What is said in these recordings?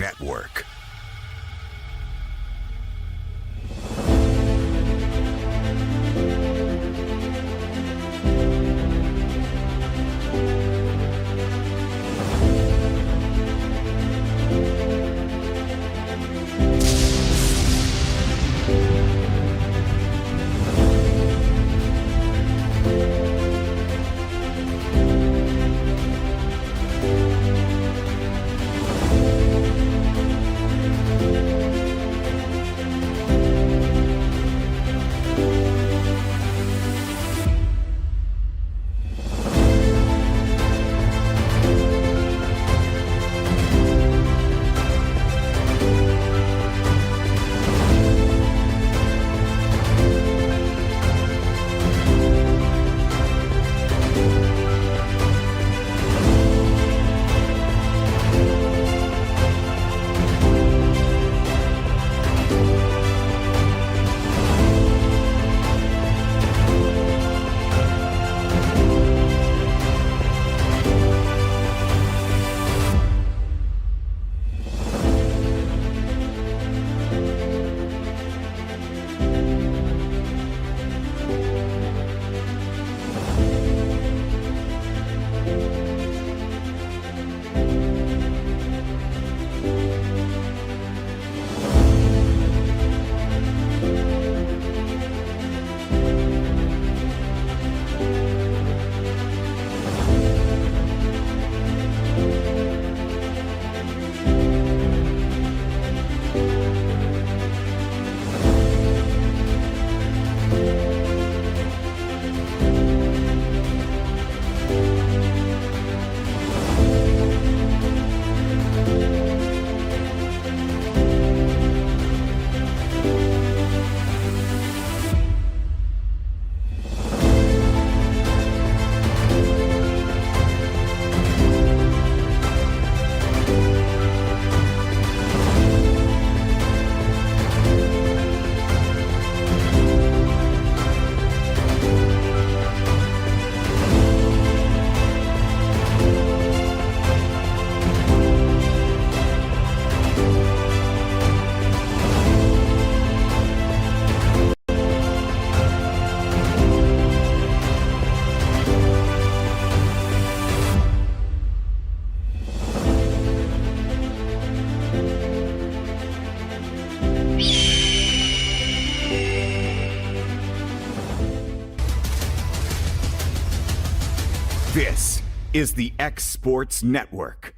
Network. This is the X Sports Network.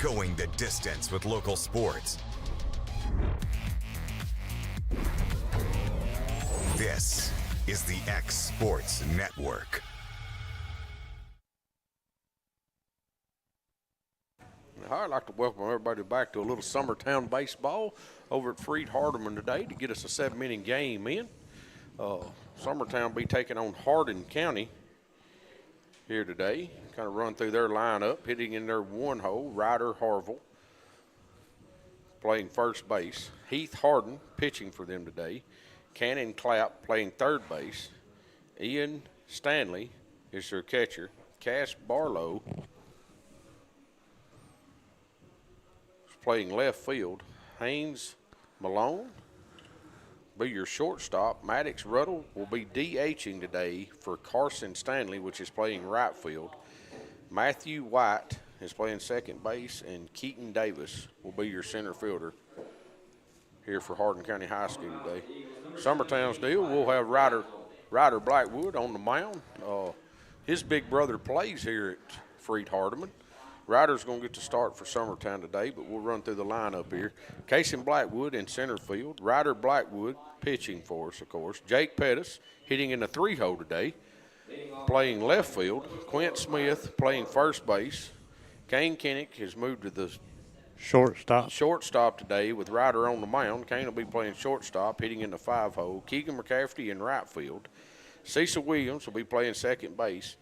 Going the distance with local sports. This is the X Sports Network. I'd like to welcome everybody back to a little Summertown baseball over at Freed Hardeman today to get us a 7-inning game in. Summertown will be taking on Hardin County here today. Kind of run through their lineup. Hitting in their one hole, Ryder Harville playing first base. Heath Hardin pitching for them today. Cannon Clapp playing third base. Ian Stanley is their catcher. Cass Barlow playing left field. Haynes Malone be your shortstop. Maddox Ruddle will be DHing today for Carson Stanley, which is playing right field. Matthew White is playing second base, and Keaton Davis will be your center fielder here for Hardin County High School today. Summertown's deal, we'll have Ryder Blackwood on the mound. His big brother plays here at Freed Hardeman. Ryder's going to get to start for Summertown today, but we'll run through the lineup here. Casey Blackwood in center field. Ryder Blackwood pitching for us, of course. Jake Pettis hitting in the 3-hole today, playing left field. Quint Smith playing first base. Kane Kinnick has moved to the shortstop today with Ryder on the mound. Kane will be playing shortstop, hitting in the 5-hole. Keegan McCafferty in right field. Cecil Williams will be playing second base.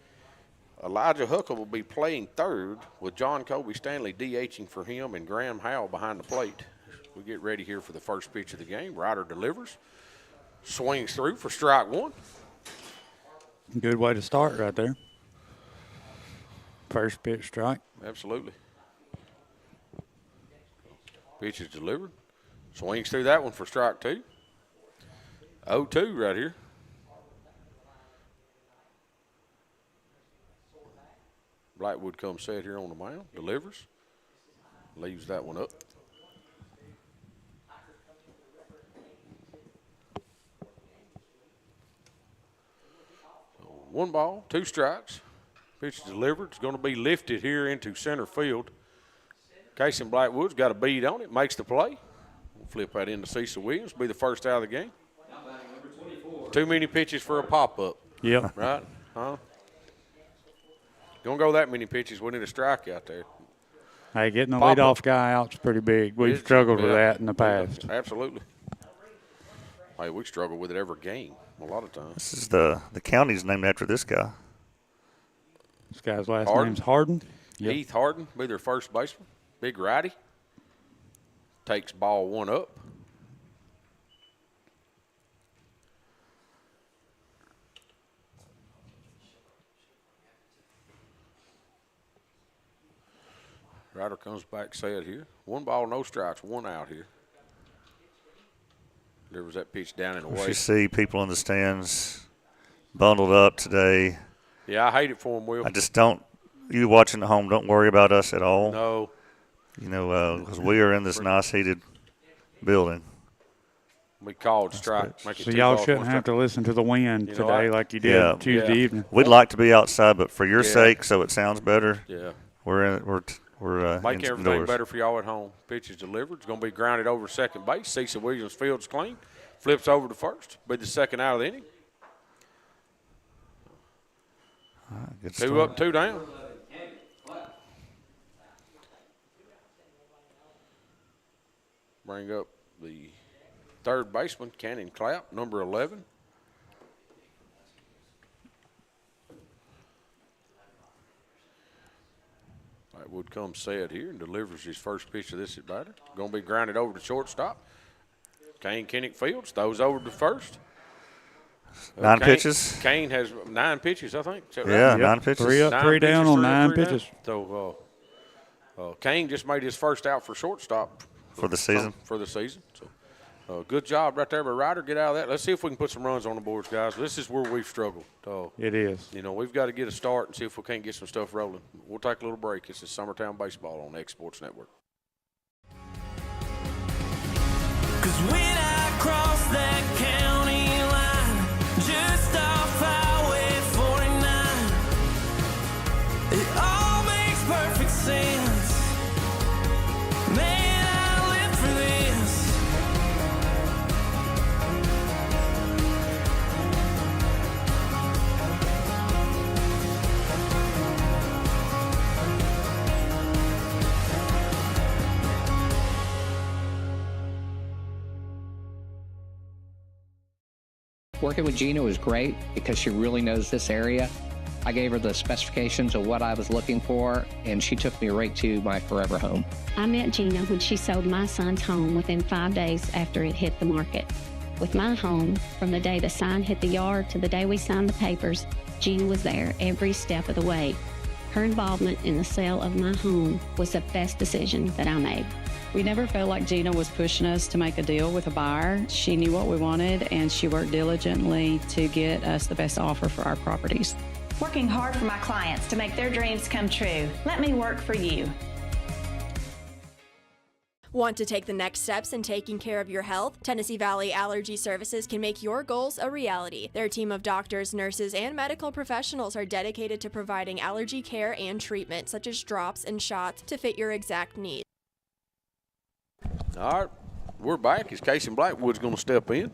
Elijah Huckle will be playing third with John Colby Stanley DHing for him and Graham Howell behind the plate. We get ready here for the first pitch of the game. Ryder delivers, swings through for strike one. Good way to start right there. First pitch strike. Absolutely. Pitch is delivered. Swings through that one for strike two. 0-2 right here. Blackwood comes set here on the mound, delivers, leaves that one up. So 1 ball, 2 strikes. Pitch is delivered. It's going to be lifted here into center field. Casey Blackwood's got a bead on it, makes the play. We'll flip that into Cecil Williams, be the first out of the game. Too many pitches for a pop-up. Yep. Right? Huh? Don't go that many pitches. We need a strikeout there. Hey, getting the leadoff guy out's pretty big. We've struggled with that in the past. Yeah, absolutely. Hey, we struggle with it every game a lot of times. This is the county's named after this guy. This guy's last name's Hardin. Yep. Heath Hardin be their first baseman. Big righty. Takes ball 1 up. Ryder comes back set here. 1 ball, no strikes, 1 out here. Delivers that pitch down and away. You see people in the stands bundled up today. Yeah, I hate it for them, Will. I just don't – you watching at home, don't worry about us at all. No. You know, because we are in this nice heated building. We called strike. So y'all shouldn't have to listen to the wind today like you did Tuesday evening. We'd like to be outside, but for your sake, so it sounds better, we're make everything indoors. better for y'all at home. Pitch is delivered. It's going to be grounded over second base. Cecil Williams fields clean. Flips over to first. Be the second out of the inning. Good 2 start. up, 2 down. Bring up the third baseman, Cannon Clapp, number 11. Wood comes set here and delivers his first pitch of this at batter. Going to be grounded over to shortstop. Kane Kinnick fields, throws over to first. 9 pitches. Kane has 9 pitches, I think. Yeah, 9 pitches. 3 up, 3 down on 9 pitches. So Kane just made his first out for shortstop for the season. So good job right there by Ryder. Get out of that. Let's see if we can put some runs on the boards, guys. This is where we've struggled. It is. You know, we've got to get a start and see if we can't get some stuff rolling. We'll take a little break. This is Summertown Baseball on X Sports Network. 'Cause when I cross that county line, just off Highway 49, it all makes perfect sense. Man, I live for this. Working with Gina was great because she really knows this area. I gave her the specifications of what I was looking for, and she took me right to my forever home. I met Gina when she sold my son's home within 5 days after it hit the market. With my home, from the day the sign hit the yard to the day we signed the papers, Gina was there every step of the way. Her involvement in the sale of my home was the best decision that I made. We never felt like Gina was pushing us to make a deal with a buyer. She knew what we wanted, and she worked diligently to get us the best offer for our properties. Working hard for my clients to make their dreams come true. Let me work for you. Want to take the next steps in taking care of your health? Tennessee Valley Allergy Services can make your goals a reality. Their team of doctors, nurses, and medical professionals are dedicated to providing allergy care and treatment, such as drops and shots, to fit your exact needs. All right, we're back. Is Casey Blackwood's going to step in?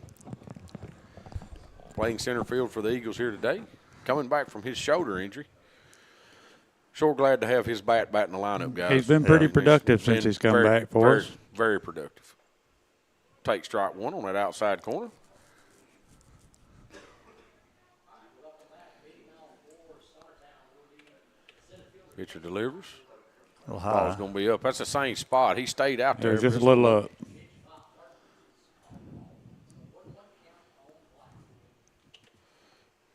Playing center field for the Eagles here today. Coming back from his shoulder injury. Sure glad to have his bat in the lineup, guys. He's been pretty productive since he's come back for us. Very productive. Take strike one on that outside corner. Pitcher delivers. A little high. Ball's going to be up. That's the same spot. He stayed out there. Just a little up.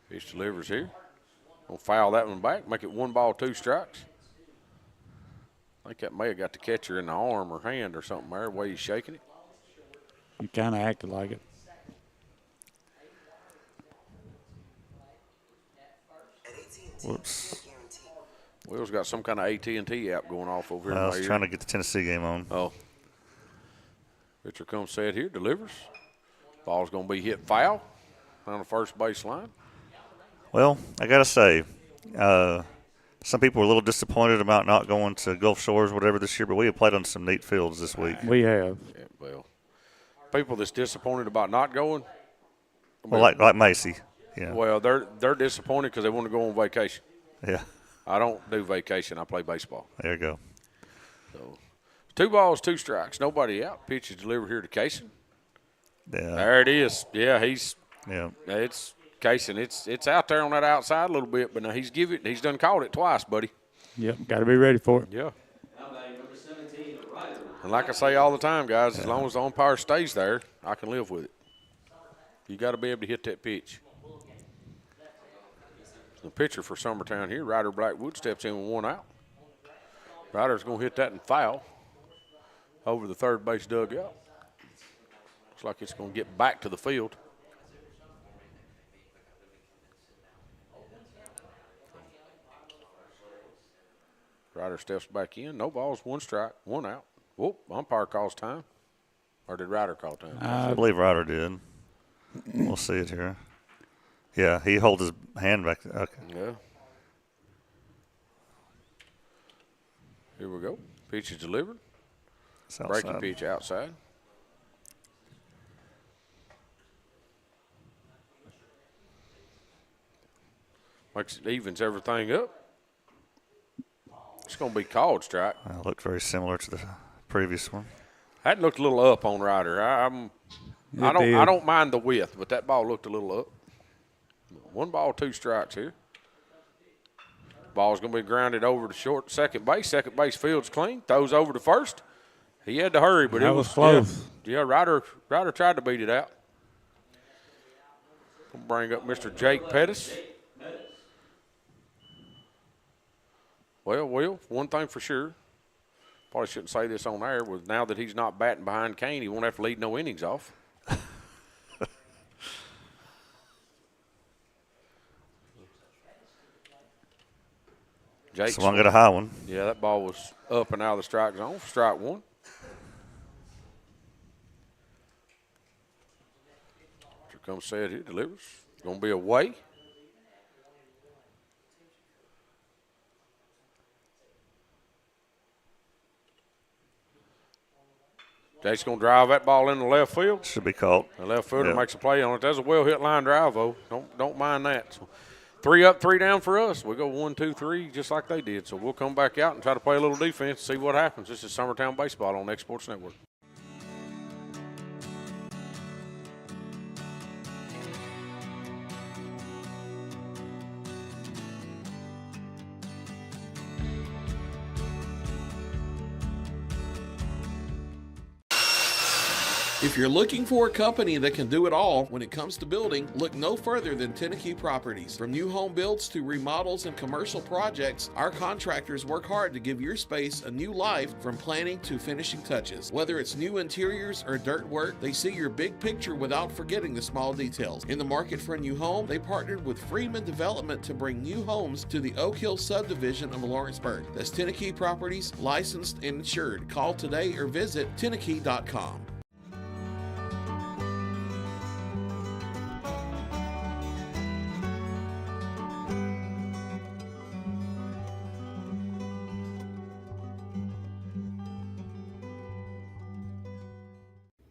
Pitch delivers here. Gonna foul that one back. Make it 1 ball, 2 strikes. I think that may have got the catcher in the arm or hand or something there, the way he's shaking it. He kind of acted like it. Whoops. Will's got some kind of AT&T app going off over here. I was trying to get the Tennessee game on. Oh. Pitcher comes set here, delivers. Ball's going to be hit foul on the first base line. Well, I got to say, some people were a little disappointed about not going to Gulf Shores or whatever this year, but we have played on some neat fields this week. We have. Yeah, well, people that's disappointed about not going. Well, like Macy. Yeah. Well, they're disappointed because they want to go on vacation. Yeah. I don't do vacation. I play baseball. There you go. So, 2 balls, 2 strikes. Nobody out. Pitch is delivered here to Kaysen. Yeah. There it is. Yeah, Yeah. It's Kaysen. It's out there on that outside a little bit, but now he's done called it twice, buddy. Yep, got to be ready for it. Yeah. And like I say all the time, guys, as long as the umpire stays there, I can live with it. You got to be able to hit that pitch. The pitcher for Summertown here, Ryder Blackwood, steps in with 1 out. Ryder's going to hit that and foul over the third base dugout. Looks like it's going to get back to the field. Ryder steps back in. No balls, 1 strike, 1 out. Whoop, umpire calls time. Or did Ryder call time? I believe Ryder did. We'll see it here. Yeah, he holds his hand back. Okay. Yeah. Here we go. Pitch is delivered. Breaking pitch outside. Makes it evens everything up. It's going to be called strike. It looked very similar to the previous one. That looked a little up on Ryder. I don't mind the width, but that ball looked a little up. 1 ball, 2 strikes here. Ball's going to be grounded over to short second base. Second base field's clean. Throws over to first. He had to hurry, but that was close. Yeah, Ryder tried to beat it out. We'll bring up Mr. Jake Pettis. Well, Will, one thing for sure, probably shouldn't say this on air, was now that he's not batting behind Kane, he won't have to lead no innings off. Jake's one got a high one. Yeah, that ball was up and out of the strike zone. Strike 1. Here comes Sed here, delivers. Going to be away. Jake's going to drive that ball into left field. Should be caught. The left fielder makes a play on it. That's a well-hit line drive, though. Don't mind that. So 3 up, 3 down for us. We go 1, 2, 3, just like they did. So we'll come back out and try to play a little defense, see what happens. This is Summertown Baseball on X Sports Network. If you're looking for a company that can do it all when it comes to building, look no further than Tennessee Properties. From new home builds to remodels and commercial projects, our contractors work hard to give your space a new life from planning to finishing touches. Whether it's new interiors or dirt work, they see your big picture without forgetting the small details. In the market for a new home, they partnered with Freeman Development to bring new homes to the Oak Hill subdivision of Lawrenceburg. That's Tennessee Properties, licensed and insured. Call today or visit Tennessee.com.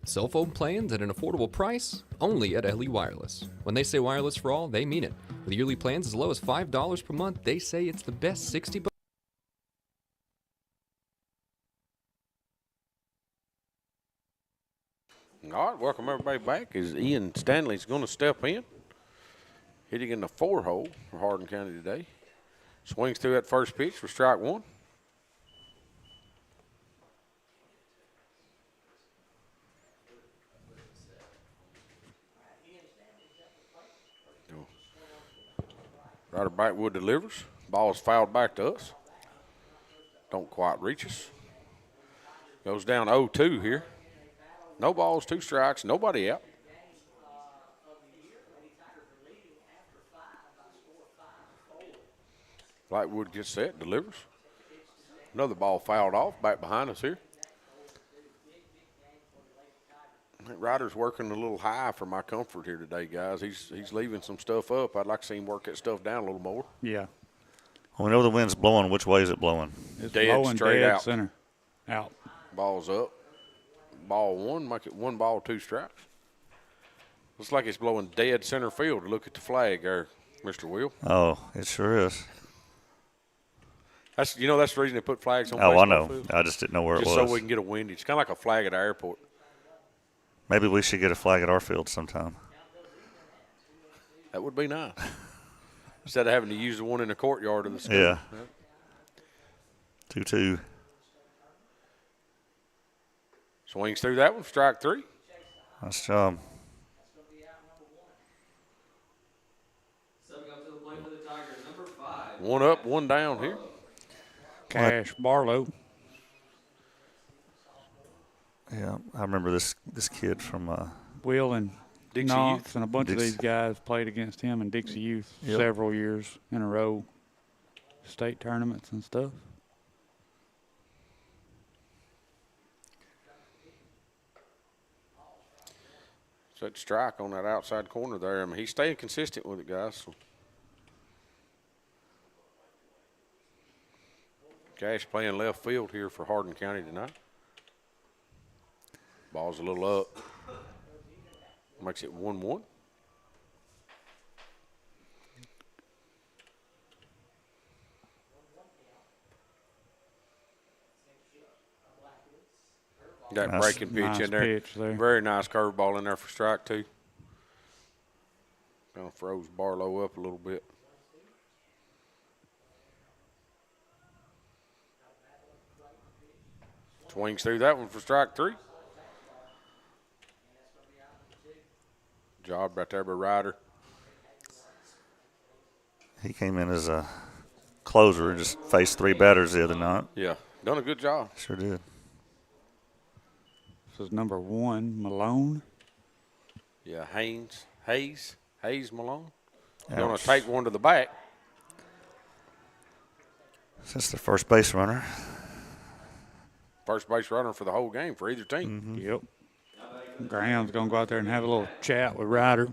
Cell phone plans at an affordable price? Only at LE Wireless. When they say wireless for all, they mean it. With yearly plans as low as $5 per month, they say it's the best 60 bucks. All right, welcome everybody back. As Ian Stanley's going to step in, hitting in the 4-hole for Hardin County today. Swings through that first pitch for strike one. Ryder Backwood delivers. Ball is fouled back to us. Don't quite reach us. Goes down 0-2 here. No balls, 2 strikes, nobody out. Blackwood gets set, delivers. Another ball fouled off, back behind us here. I think Ryder's working a little high for my comfort here today, guys. He's leaving some stuff up. I'd like to see him work that stuff down a little more. Yeah. Well, we know the wind's blowing. Which way is it blowing? It's Dead blowing straight dead out. center. Out. Ball's up. Ball one, make it 1 ball, 2 strikes. Looks like it's blowing dead center field. Look at the flag there, Mr. Will. Oh, it sure is. That's the reason they put flags on Oh, I baseball know. fields. I just didn't know where it Just was. so we can get a windage. It's kind of like a flag at the airport. Maybe we should get a flag at our field sometime. That would be nice. Instead of having to use the one in the courtyard of the school. Yeah. 2-2. Swings through that one, strike 3. Nice job. One up, one down here. Cash Barlow. Yeah, I remember this kid from Will and Dixie Knox Youth. and a bunch of Dixie. these guys played against him in Dixie Youth Yep. several years in a row, state tournaments and stuff. So that strike on that outside corner there. I mean, he's staying consistent with it, guys. So. Cash playing left field here for Hardin County tonight. Ball's a little up. Makes it 1-1. That Nice. breaking pitch Nice in there. pitch there. Very nice curveball in there for strike 2. Kind of froze Barlow up a little bit. Swings through that one for strike 3. Job right there by Ryder. he came in as a closer and just faced 3 batters the other night. Yeah, done a good job. Sure did. This is number 1, Malone. Yeah, Hayes Malone. Ouch. Going to take one to the back. That's the first base runner. First base runner for the whole game for either team. Yep. Graham's going to go out there and have a little chat with Ryder.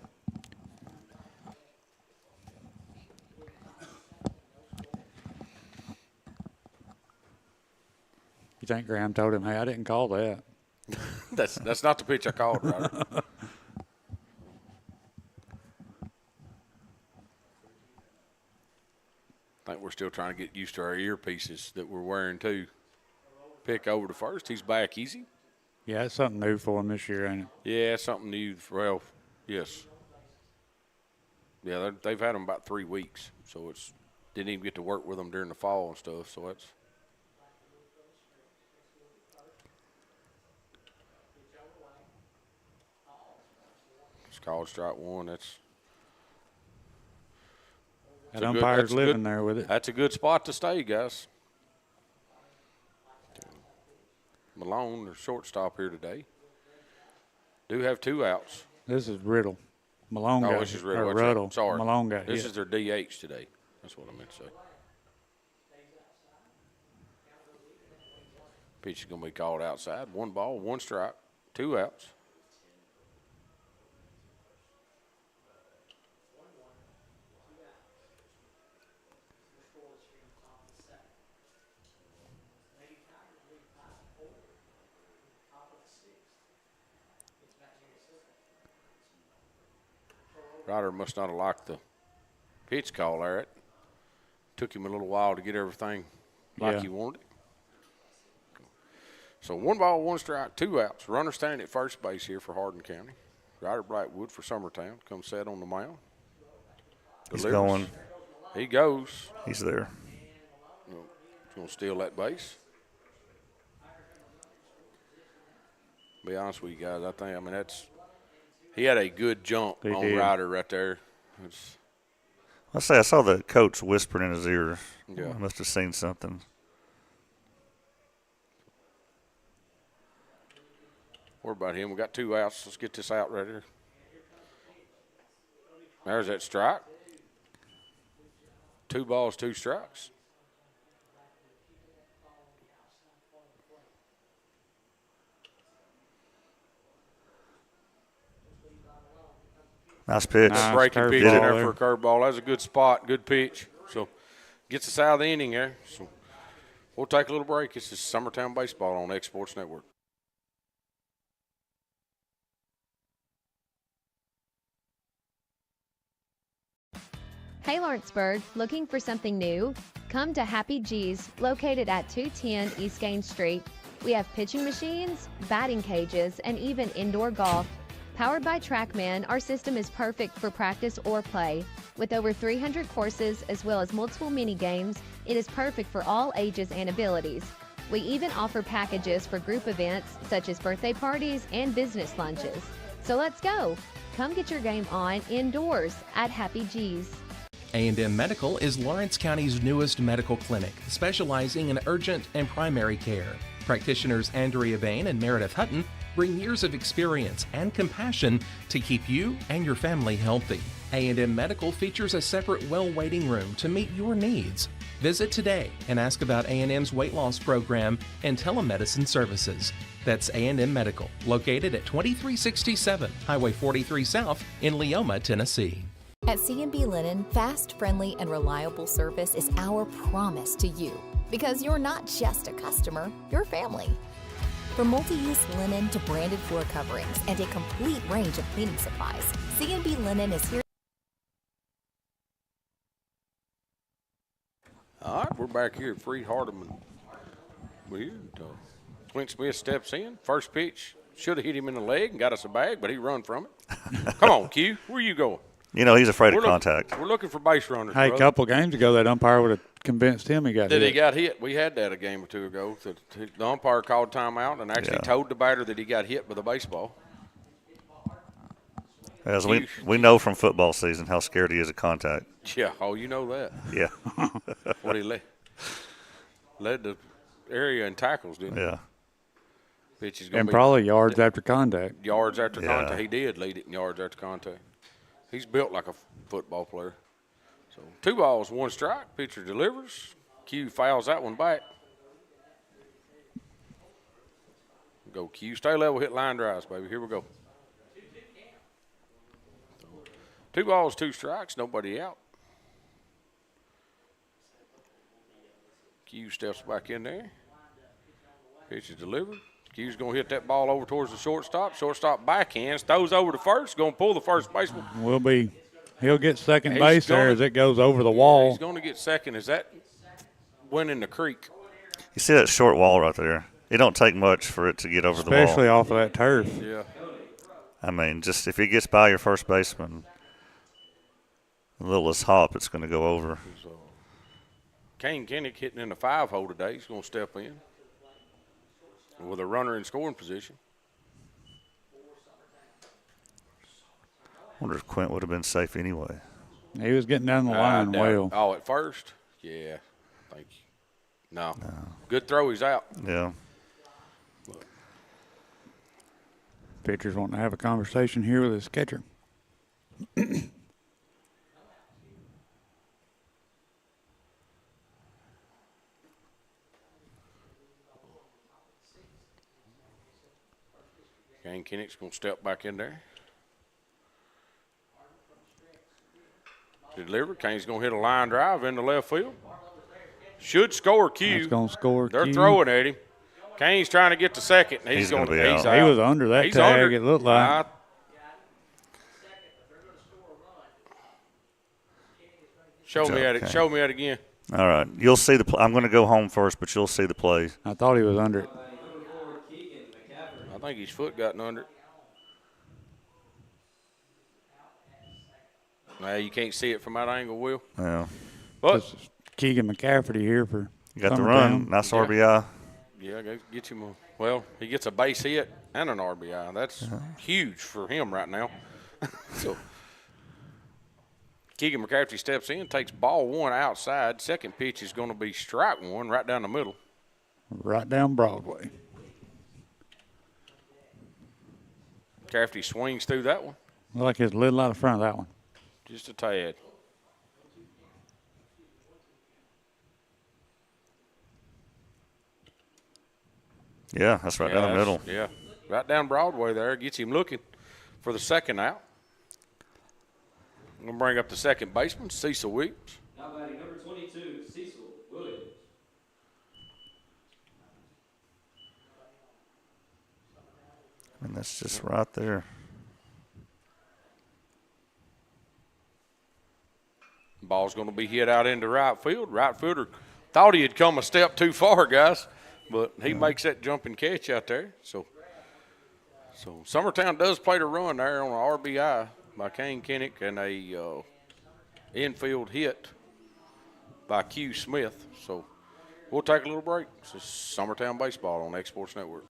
You think Graham told him, hey, I didn't call that? That's not the pitch I called, Ryder. I think we're still trying to get used to our earpieces that we're wearing too. Pick over to first. He's back easy. Yeah, it's something new for him this year, ain't it? Yeah, something new. Well, yes. Yeah, they've had them about 3 weeks, so it's didn't even get to work with them during the fall and stuff. So that's. It's called strike one. That umpire's living there with it. That's a good spot to stay, guys. Malone, their shortstop here today. Do have 2 outs. This is Riddle. Malone got this is hit. Riddle. Or That's right. Ruddle. Sorry. Malone got This hit. is their DH today. That's what I meant to say. Pitch is going to be called outside. 1 ball, 1 strike, 2 outs. Ryder must not have liked the pitch call there. It took him a little while to get everything like he wanted it. So 1 ball, 1 strike, 2 outs. Runner standing at first base here for Hardin County. Ryder Blackwood for Summertown comes set on the mound. He's going. He goes. He's there. He's going to steal that base. Be honest with you guys, he had a good jump on Ryder right there. I saw the coach whispering in his ear. Yeah. I must have seen something. What about him? We got 2 outs. Let's get this out right here. There's that strike. 2 balls, 2 strikes. Nice pitch. Breaking pitch in there for a curveball. That was a good spot, good pitch. So gets us out of the inning there. So we'll take a little break. This is Summertown Baseball on X Sports Network. Hey Lawrenceburg, looking for something new? Come to Happy G's, located at 210 East Gaines Street. We have pitching machines, batting cages, and even indoor golf. Powered by TrackMan, our system is perfect for practice or play. With over 300 courses as well as multiple mini games, it is perfect for all ages and abilities. We even offer packages for group events such as birthday parties and business lunches. So let's go. Come get your game on indoors at Happy G's. A&M Medical is Lawrence County's newest medical clinic, specializing in urgent and primary care. Practitioners Andrea Bain and Meredith Hutton bring years of experience and compassion to keep you and your family healthy. A&M Medical features a separate well waiting room to meet your needs. Visit today and ask about A&M's weight loss program and telemedicine services. That's A&M Medical, located at 2367 Highway 43 South in Leoma, Tennessee. At C&B Linen, fast, friendly, and reliable service is our promise to you. Because you're not just a customer, you're family. From multi-use linen to branded floor coverings and a complete range of cleaning supplies, C&B Linen is here. All right, we're back here at Free Hardeman. Clint Smith steps in. First pitch should have hit him in the leg and got us a bag, but he run from it. Come on, Q. Where you going? You know, he's afraid of contact. We're looking for base runners. Hey, brother. a couple games ago, that umpire would have convinced him he got hit. He got hit. We had that a game or two ago. The umpire called timeout and actually told the batter that he got hit with a baseball. As we know from football season how scared he is of contact. Yeah, you know that. Yeah. What he led the area in tackles, didn't he? Yeah. Pitch is gonna and be probably yards after contact. Yards after contact. He did lead it in yards after contact. He's built like a football player. So 2 balls, 1 strike. Pitcher delivers. Q fouls that one back. Go Q. Stay level, hit line drives, baby. Here we go. 2 balls, 2 strikes. Nobody out. Q steps back in there. Pitch is delivered. Q's going to hit that ball over towards the shortstop. Shortstop backhands, throws over to first, going to pull the first baseman. He'll get second base there as it goes over the wall. He's going to get second. Is that winning the creek? You see that short wall right there? It don't take much for it to get over the wall. Especially off of that turf. Yeah. I mean, just if he gets by your first baseman, a littlest hop, it's going to go over. So, Kane Kinnick hitting in the 5-hole today. He's going to step in with a runner in scoring position. wonder if Quint would have been safe anyway. He was getting down the line well. Oh, at first? Yeah. Thank you. No. Good throw. He's out. Yeah. Pitcher's wanting to have a conversation here with his catcher. Kane Kinnick's going to step back in there. Deliver. Kane's going to hit a line drive into left field. Should score Q. He's going to score They're Q. throwing at him. Kane's trying to get to second. He's going to be out. He was under that tag, it looked like. Show me that again. All right. You'll see the play. I'm going to go home first, but you'll see the plays. I thought he was under it. I think his foot got under it. Nah, you can't see it from that angle, Will. Yeah. But Keegan McCafferty here for you got the Summertown. run. Nice RBI. Yeah, get him a – well, he gets a base hit and an RBI. That's huge for him right now. So Keegan McCafferty steps in, takes ball one outside. Second pitch is going to be strike one right down the middle. Right down Broadway. McCafferty swings through that one. Looked like he's a little out of front of that one. Just a tad. Yeah, that's right down the middle. Yeah, right down Broadway there. Gets him looking for the second out. I'm going to bring up the second baseman, Cecil Williams. Now batting number 22, Cecil Williams. And that's just right there. Ball's going to be hit out into right field. Right fielder thought he had come a step too far, guys, but he makes that jumping catch out there. So Summertown does play the run there on an RBI by Kane Kinnick and a infield hit by Q Smith. So we'll take a little break. This is Summertown Baseball on X Sports Network.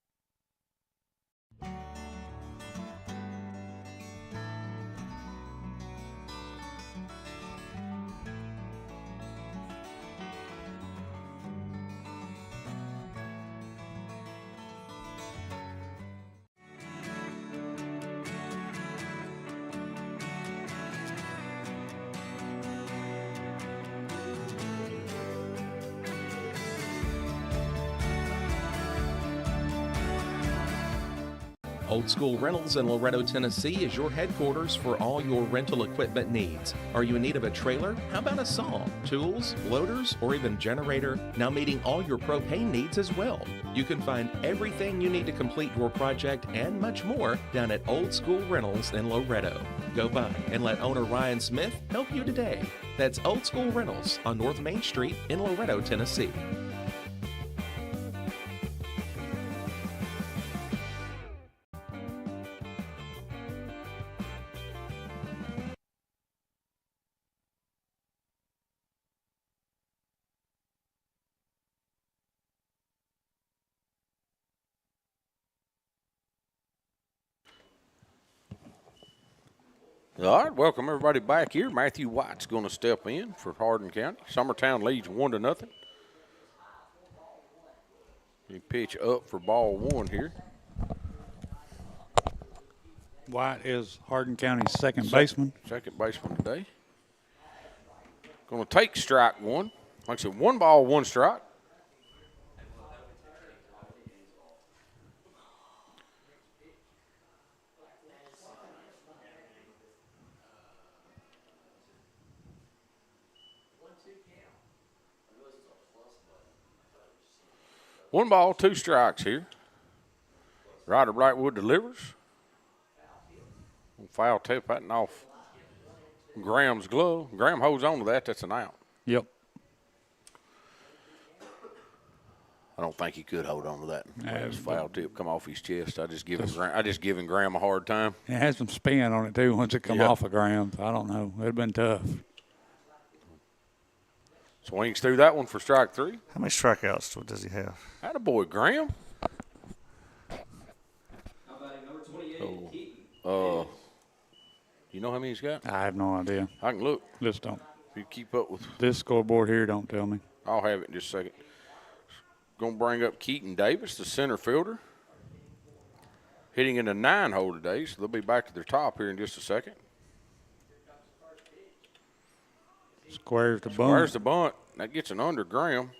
Old School Rentals in Loretto, Tennessee is your headquarters for all your rental equipment needs. Are you in need of a trailer? How about a saw, tools, loaders, or even generator? Now meeting all your propane needs as well. You can find everything you need to complete your project and much more down at Old School Rentals in Loretto. Go by and let owner Ryan Smith help you today. That's Old School Rentals on North Main Street in Loretto, Tennessee. All right, welcome everybody back here. Matthew White's going to step in for Hardin County. Summertown leads 1-0. You pitch up for ball one here. White is Hardin County's second baseman. Second baseman today. Going to take strike one. Like I said, 1 ball, 1 strike. One ball, 2 strikes here. Ryder Brightwood delivers. Foul tip patting off Graham's glove. Graham holds on to that. That's an out. Yep. I don't think he could hold on to that. His foul tip come off his chest. I just giving Graham a hard time. It had some spin on it too once it come off of Graham. I don't know. It'd have been tough. Swings through that one for strike 3. How many strikeouts does he have? Attaboy, Graham. You know how many he's got? I have no idea. I can look. Just don't. If you keep up with this scoreboard here, don't tell me. I'll have it in just a second. Going to bring up Keaton Davis, the center fielder. Hitting in the 9-hole today, so they'll be back to their top here in just a second. Squares the bunt. Squares the bunt. That gets an under Graham.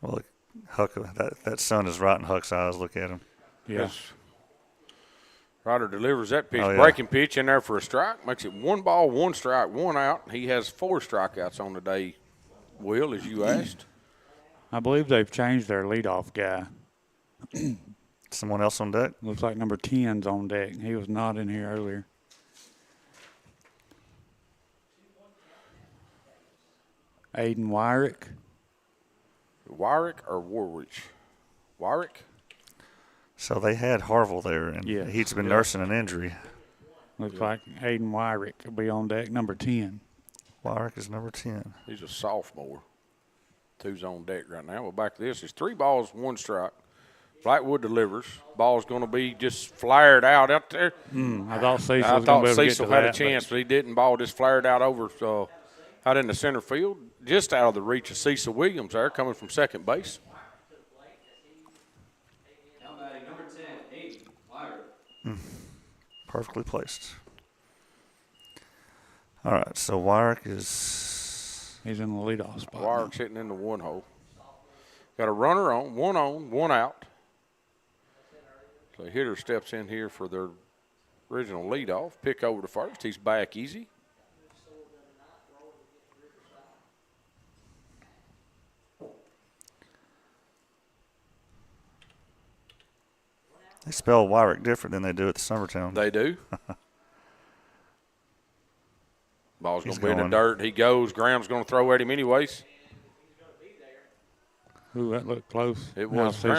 Well, Huck, that sun is right in Huck's eyes. Look at him. Yes. Ryder delivers that pitch. Oh, yeah. Breaking pitch in there for a strike. Makes it 1 ball, 1 strike, 1 out. He has 4 strikeouts on the day, Will, as you asked. I believe they've changed their leadoff guy. Someone else on deck? Looks like number 10's on deck. He was not in here earlier. Aiden Wyrick. Wyrick or Warwick? Wyrick? So they had Harville there, and he's been nursing an injury. Looks like Aiden Wyrick will be on deck, number 10. Wyrick is number 10. He's a sophomore. 2's on deck right now. Well, back to this. It's 3 balls, 1 strike. Blackwood delivers. Ball's going to be just flared out there. I thought Cecil had a chance, but he didn't. Ball just flared out over out in the center field, just out of the reach of Cecil Williams there, coming from second base. Now batting number 10, Aiden Wyrick. Perfectly placed. All right, so Wyrick is... He's in the leadoff spot. Wyrick's hitting in the 1 hole. Got a runner on, 1 out. So the hitter steps in here for their original leadoff. Pick over to first. He's back easy. They spell Wyrick different than they do at the Summertown. They do. Ball's going to be in the dirt. He goes. Graham's going to throw at him anyways. Ooh, that looked close. It was. Did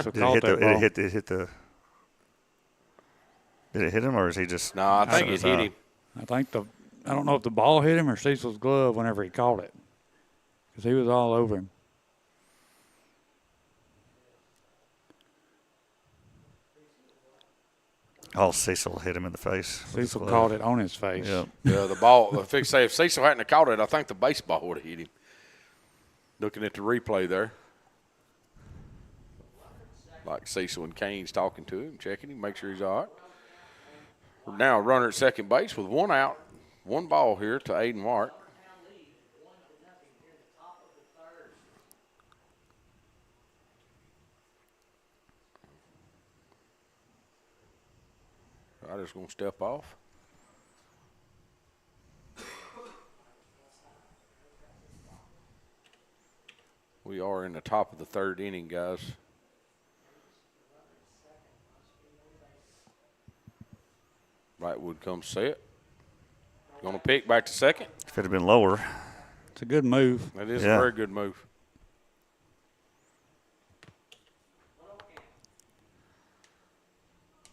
it hit him, or is he just? No, I think it hit him. I don't know if the ball hit him or Cecil's glove whenever he caught it, because he was all over him. Oh, Cecil hit him in the face. Cecil caught it on his face. Yep. Yeah, the ball. If Cecil hadn't have caught it, I think the baseball would have hit him. Looking at the replay there. Like Cecil and Kane's talking to him, checking him, make sure he's all right. We're now a runner at second base with 1 out, 1 ball here to Aiden Wyrick. Ryder's going to step off. We are in the top of the 3rd inning, guys. Lightwood comes set. Going to pick back to second. If it had been lower. It's a good move. That is a very good move.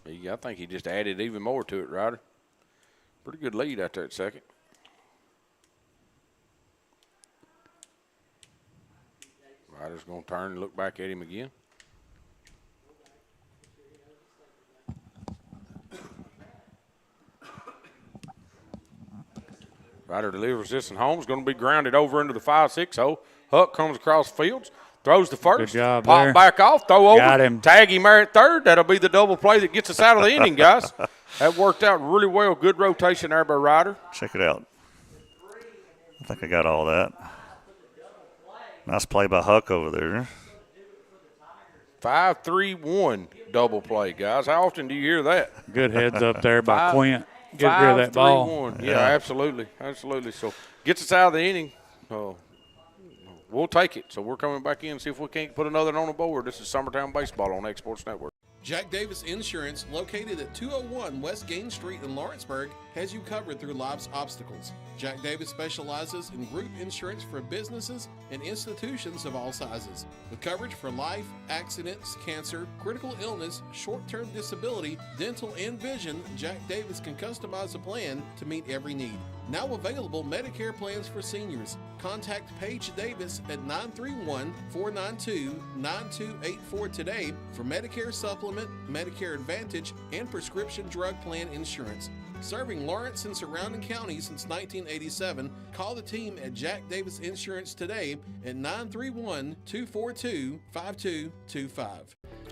I think he just added even more to it, Ryder. Pretty good lead out there at second. Ryder's going to turn and look back at him again. Ryder delivers this, and Holmes going to be grounded over into the 5-6 hole. Huck comes across fields, throws the first, Good job pop there. back off, throw over, Got him. tag him there at third. That'll be the double play that gets us out of the inning, guys. That worked out really well. Good rotation there by Ryder. Check it out. I think I got all that. Nice play by Huck over there. 5-3-1 double play, guys. How often do you hear that? Good heads up there by Quint. Get rid of that ball. 5-3-1. Yeah, absolutely. Absolutely. So gets us out of the inning. We'll take it. So we're coming back in and see if we can't put another on the board. This is Summertown Baseball on X Sports Network. Jack Davis Insurance, located at 201 West Gain Street in Lawrenceburg, has you covered through life's obstacles. Jack Davis specializes in group insurance for businesses and institutions of all sizes. With coverage for life, accidents, cancer, critical illness, short-term disability, dental, and vision, Jack Davis can customize a plan to meet every need. Now available Medicare plans for seniors. Contact Paige Davis at 931-492-9284 today for Medicare Supplement, Medicare Advantage, and prescription drug plan insurance. Serving Lawrence and surrounding counties since 1987, call the team at Jack Davis Insurance today at 931-242-5225.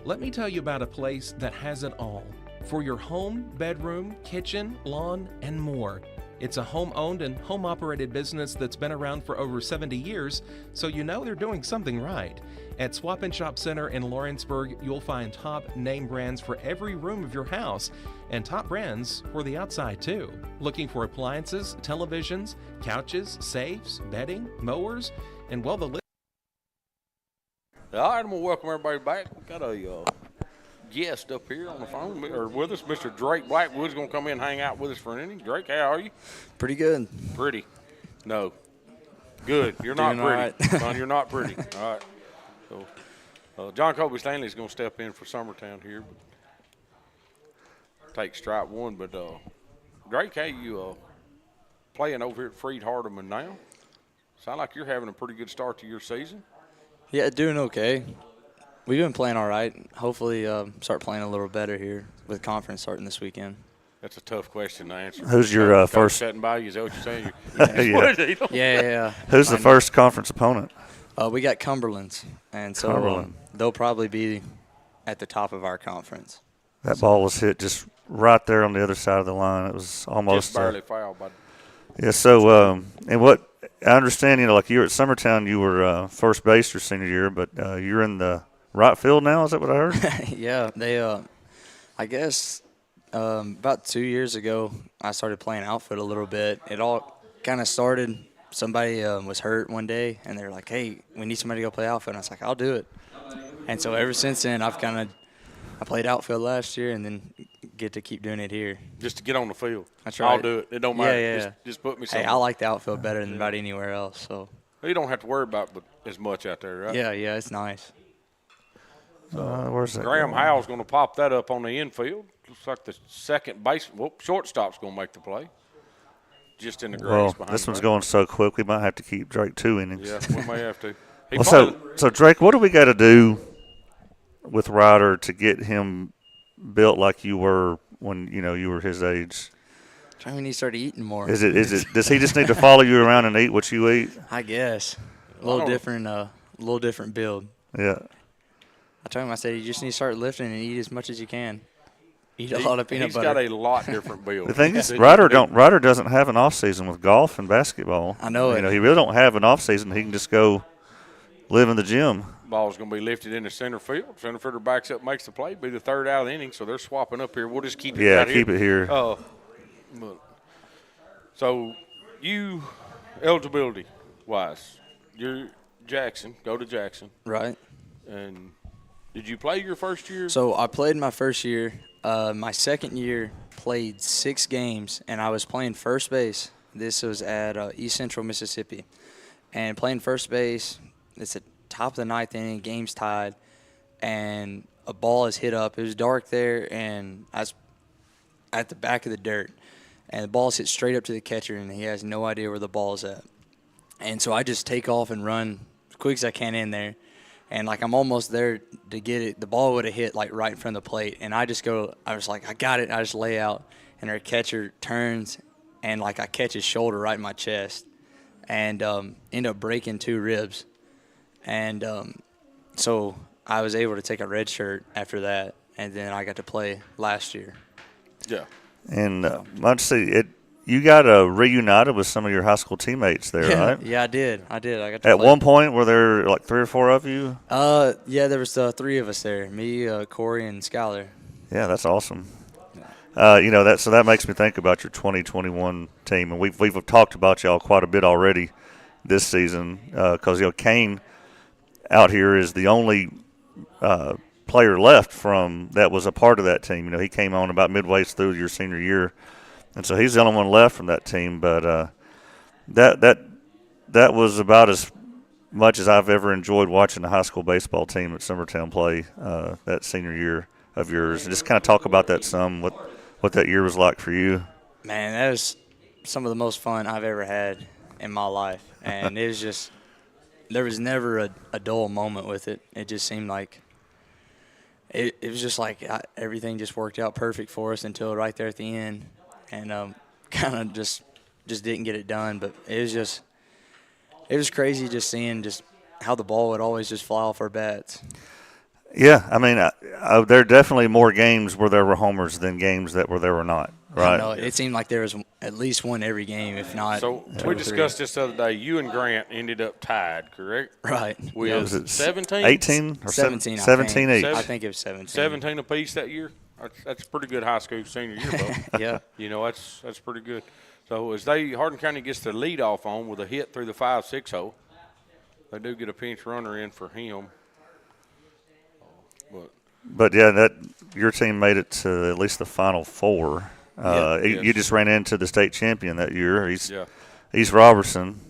Let me tell you about a place that has it all for your home, bedroom, kitchen, lawn, and more. It's a home-owned and home-operated business that's been around for over 70 years, so you know they're doing something right. At Swap and Shop Center in Lawrenceburg, you'll find top name brands for every room of your house and top brands for the outside too. Looking for appliances, televisions, couches, safes, bedding, mowers, and well, the list. All right, I'm going to welcome everybody back. We got a guest up here on the phone or with us. Mr. Drake Blackwood's going to come in and hang out with us for an inning. Drake, how are you? Pretty good. Pretty. No. Good. You're not Doing pretty. all right. Son, you're not pretty. All right. So, John Colby Stanley's going to step in for Summertown here. Take strike one. But, Drake, how you playing over here at Freed Hardeman now? Sound like you're having a pretty good start to your season. Yeah, doing okay. We've been playing all right. Hopefully start playing a little better here with conference starting this weekend. That's a tough question to answer. Who's your first? Setting by you, is that what you're saying? Yeah. Who's the first conference opponent? We got Cumberland's, and so Cumberland. they'll probably be at the top of our conference. That ball was hit just right there on the other side of the line. It was almost just barely fouled. But yeah. So and what I understand, like you were at Summertown, you were first base your senior year, but you're in the right field now. Is that what I heard? Yeah, they. I guess about 2 years ago, I started playing outfield a little bit. It all kind of started. Somebody was hurt one day, and they're like, "Hey, we need somebody to go play outfield." And I was like, "I'll do it." And so ever since then, I played outfield last year, and then get to keep doing it here. Just to get on the field. That's right. I'll do it. It don't matter. Yeah. Just put me Hey, somewhere. I like the outfield better than about anywhere else. So you don't have to worry about as much out there, right? Yeah, it's nice. Where's that? Graham going? Howell's going to pop that up on the infield. Looks like the second base. Shortstop's going to make the play. Just in the grass behind. This one's going so quick, we might have to keep Drake 2 innings. Yeah, we may have to. So Drake, what do we got to do with Ryder to get him built like you were when you were his age? Trying when he started eating more. Is it? Does he just need to follow you around and eat what you eat? I guess a little different build. Yeah. I told him, I said, you just need to start lifting and eat as much as you can. Eat a lot of peanut butter. He's got a lot different build. The thing is, Ryder doesn't have an off season with golf and basketball. I know it. He really don't have an off season. He can just go live in the gym. Ball's going to be lifted into center field. Center fielder backs up, makes the play. Be the third out of the inning, so they're swapping up here. We'll just keep it right here. Yeah, keep it here. So you, eligibility-wise, you're Jackson. Go to Jackson. Right. And did you play your first year? So I played my first year. My second year played 6 games, and I was playing first base. This was at East Central, Mississippi. And playing first base, it's the top of the 9th inning, game's tied, and a ball is hit up. It was dark there, and I was at the back of the dirt. And the ball's hit straight up to the catcher, and he has no idea where the ball is at. And so I just take off and run as quick as I can in there. And, I'm almost there to get it. The ball would have hit, right in front of the plate. And I was like, I got it. I just lay out. And our catcher turns, and, I catch his shoulder right in my chest. And end up breaking 2 ribs. And so I was able to take a red shirt after that. And then I got to play last year. Yeah. And I'd say you got reunited with some of your high school teammates there, right? Yeah, I did. I got to At play. one point, were there 3 or 4 of you? Yeah, there was 3 of us there. Me, Corey, and Skylar. Yeah, that's awesome. That makes me think about your 2021 team, and we've talked about y'all quite a bit already this season because Kane out here is the only player left from that was a part of that team. He came on about midway through your senior year, and so he's the only one left from that team. But that was about as much as I've ever enjoyed watching a high school baseball team at Summertown play that senior year of yours. And just kind of talk about that some, what that year was like for you. Man, that was some of the most fun I've ever had in my life. And it was just, there was never a dull moment with it. It just seemed like, it was just like everything just worked out perfect for us until right there at the end. And kind of just didn't get it done. But it was crazy just seeing just how the ball would always just fly off our bats. Yeah, I mean, there are definitely more games where there were homers than games where there were not, right? No, it seemed like there was at least one every game, if not. So we discussed this the other day. You and Grant ended up tied, correct? Right. With 17? 18 or 17, 17 each. I think it was 17. 17 apiece that year? That's pretty good high school senior year, though. Yeah. You know, that's pretty good. So as Hardin County gets the lead off on with a hit through the 5-6 hole, they do get a pinch runner in for him. But yeah, your team made it to at least the Final Four. You just ran into the state champion that year, East Robertson,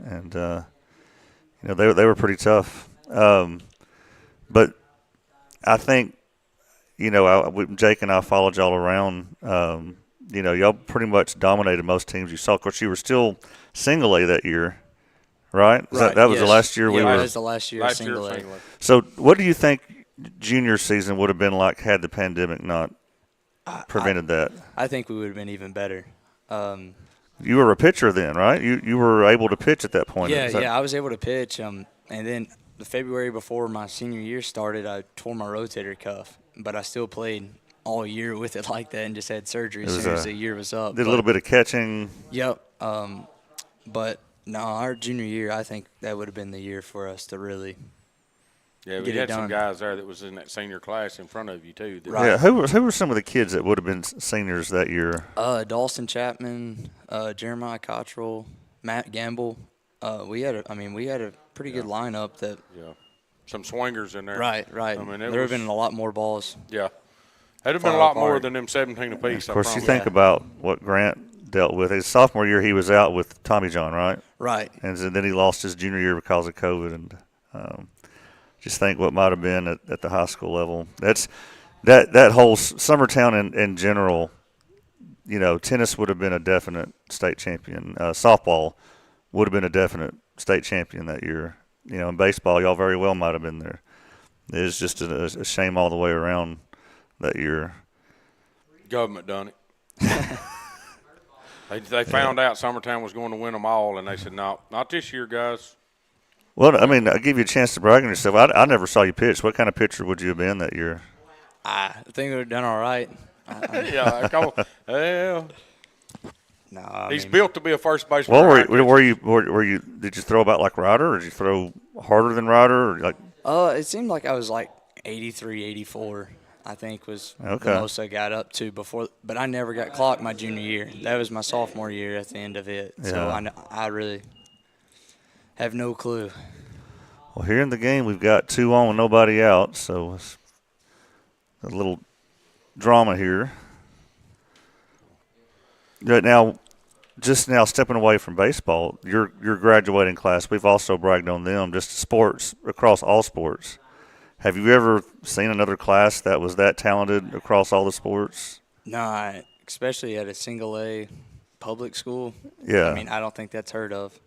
and they were pretty tough. But I think Jake and I followed y'all around. Y'all pretty much dominated most teams you saw. Of course, you were still single A that year, right? That was the last year we were. That was the last year single A. So, what do you think junior season would have been like had the pandemic not prevented that? I think we would have been even better. You were a pitcher then, right? You were able to pitch at that point. Yeah, I was able to pitch. And then the February before my senior year started, I tore my rotator cuff, but I still played all year with it like that and just had surgery as soon as the year was up. Did a little bit of catching. Yep. But no, our junior year, I think that would have been the year for us to really we had some guys there that was in that senior class in front of you, too. Right. Yeah, who were some of the kids that would have been seniors that year? Dawson Chapman, Jeremiah Cottrell, Matt Gamble. We had a pretty good lineup that. Yeah. Some swingers in there. Right. I mean, there have been a lot more balls. Yeah. That'd have been a lot more than them 17 apiece. Of course, you think about what Grant dealt with. His sophomore year, he was out with Tommy John, right? Right. And then he lost his junior year because of COVID. And just think what might have been at the high school level. That whole Summertown in general, tennis would have been a definite state champion. Softball would have been a definite state champion that year. In baseball, y'all very well might have been there. It was just a shame all the way around that year. Government done it. They found out Summertown was going to win them all, and they said, no, not this year, guys. Well, I mean, I'll give you a chance to brag on yourself. I never saw you pitch. What kind of pitcher would you have been that year? I think we would have done all right. Yeah, come on. Well, no, he's built to be a first baseman. Well, were you? Did you throw about like Ryder, or did you throw harder than Ryder, or like? It seemed like I was like 83, 84. I think was the most I got up to before. But I never got clocked my junior year. That was my sophomore year at the end of it. Yeah. So I really have no clue. Well, here in the game, we've got 2 on and nobody out, so it's a little drama here. Now, just now stepping away from baseball, your graduating class, we've also bragged on them, just sports, across all sports. Have you ever seen another class that was that talented across all the sports? No, especially at a single A public school. Yeah. I mean, I don't think that's heard of.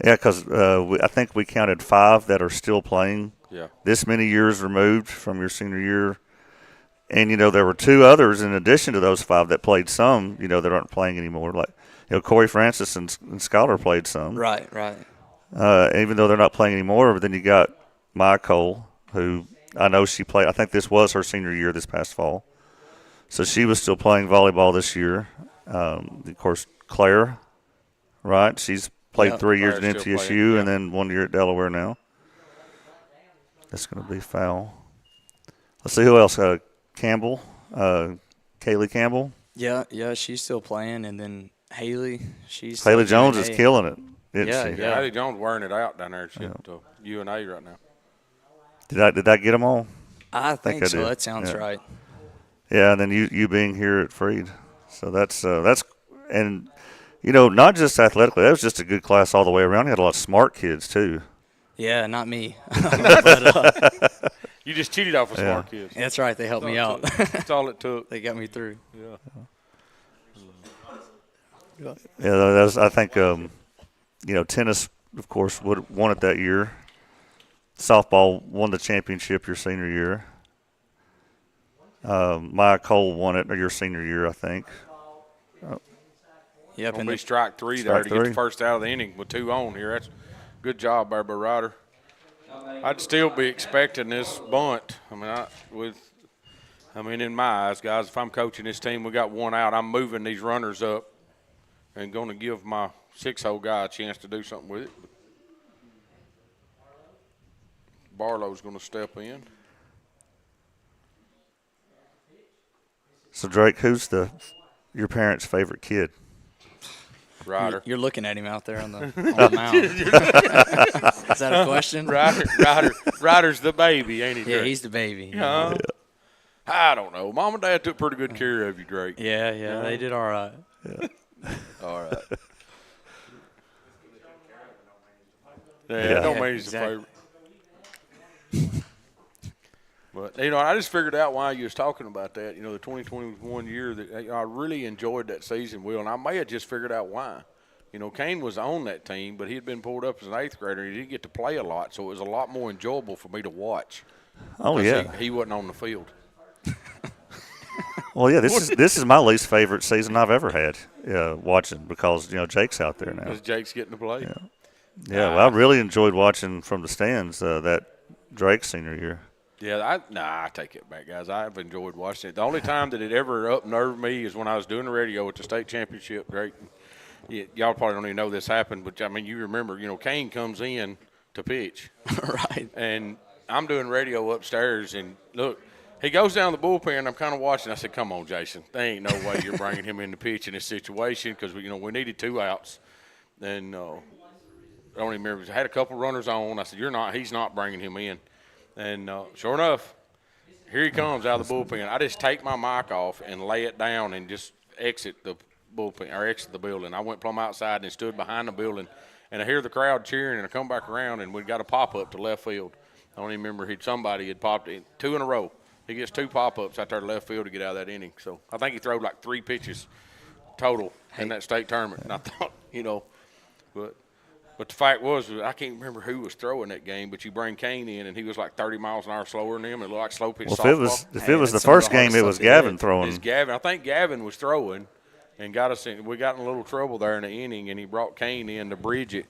Yeah, because I think we counted 5 that are still playing. Yeah. This many years removed from your senior year. And, there were 2 others in addition to those 5 that played some, that aren't playing anymore. Like, Corey Francis and Scholar played some. Right. Even though they're not playing anymore. But then you got Maya Cole, who I know she played. I think this was her senior year this past fall. So she was still playing volleyball this year. Of course, Claire, right? She's played 3 years at MTSU and then 1 year at Delaware now. That's going to be foul. Let's see who else. Campbell, Kaylee Campbell. Yeah, she's still playing. And then Haley, Haley Jones is killing it, isn't she? Yeah, Haley Jones wearing it out down there at UNA right now. Did I get them all? I think so. That sounds right. Yeah, and then you being here at Freed, so that's and not just athletically. That was just a good class all the way around. You had a lot of smart kids too. Yeah, not me. You just cheated off of smart kids. That's right. They helped me out. That's all it took. They got me through. Yeah. Yeah, I think tennis, of course, would have won it that year. Softball won the championship your senior year. Maya Cole won it your senior year, I think. Yep, Gonna be strike three there to get the first out of the inning with 2 on here. That's good job there by Ryder. I'd still be expecting this bunt. In my eyes, guys, if I'm coaching this team, we got 1 out. I'm moving these runners up and going to give my 6-hole guy a chance to do something with it. Barlow's going to step in. So Drake, who's your parents' favorite kid? Ryder. You're looking at him out there on the mound. Is that a question? Ryder's the baby, ain't he, Drake? Yeah, he's the baby. Yeah. I don't know. Mom and Dad took pretty good care of you, Drake. Yeah, they did all right. Yeah. All right. Yeah, don't mean he's exactly. the favorite. But, I just figured out why you was talking about that. The 2021 year, that I really enjoyed that season, Will, and I may have just figured out why. Kane was on that team, but he had been pulled up as an 8th grader, and he didn't get to play a lot, so it was a lot more enjoyable for me to watch. Oh, yeah. He wasn't on the field. Well, yeah, this is my least favorite season I've ever had watching because, Jake's out there now. Because Jake's getting to play. Yeah, well, I really enjoyed watching from the stands that Drake senior year. Yeah, I take it back, guys. I've enjoyed watching it. The only time that it ever up-nerved me is when I was doing the radio at the state championship, Drake. Y'all probably don't even know this happened, but, you remember, Kane comes in to pitch. Right. And I'm doing radio upstairs, and, look, he goes down the bullpen, and I'm kind of watching. I said, come on, Jason. There ain't no way you're bringing him in to pitch in this situation because, we needed 2 outs. And I don't even remember. I had a couple runners on. I said, he's not bringing him in. And sure enough, here he comes out of the bullpen. I just take my mic off and lay it down and just exit the bullpen or exit the building. I went plumb outside and stood behind the building, and I hear the crowd cheering, and I come back around, and we got a pop-up to left field. I don't even remember somebody had popped in 2 in a row. He gets 2 pop-ups out there to left field to get out of that inning. So I think he threw like 3 pitches total in that state tournament. And I thought, But the fact was, I can't remember who was throwing that game, but you bring Kane in, and he was like 30 miles an hour slower than him. It looked like slow pitch softball. If it was the first game, it was Gavin throwing. It's Gavin. I think Gavin was throwing and got us in. We got in a little trouble there in the inning, and he brought Kane in to bridge it.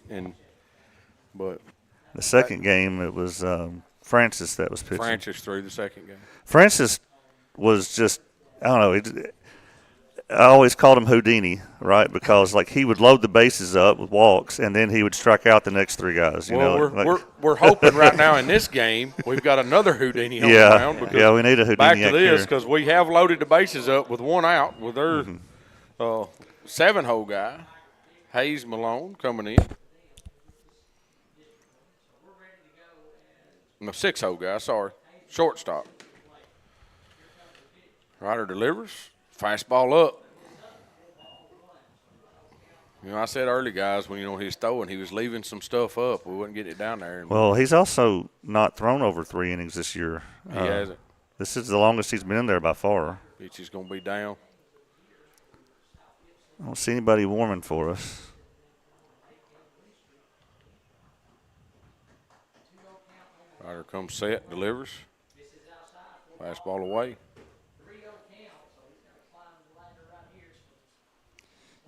But the second game, it was Francis that was pitching. Francis threw the second game. Francis was just, I don't know, I always called him Houdini, right? Because he would load the bases up with walks, and then he would strike out the next 3 guys. We're hoping right now in this game we've got another Houdini on the mound. Yeah, we need a Houdini. Back to this because we have loaded the bases up with 1 out with their 7-hole guy, Hayes Malone, coming in. No, 6-hole guy, sorry, shortstop. Ryder delivers. Fastball up. I said early, guys, when he was throwing, he was leaving some stuff up. We wouldn't get it down there. Well, he's also not thrown over 3 innings this year. He hasn't. This is the longest he's been in there by far. Pitch is going to be down. I don't see anybody warming for us. Ryder comes set, delivers. Fastball away.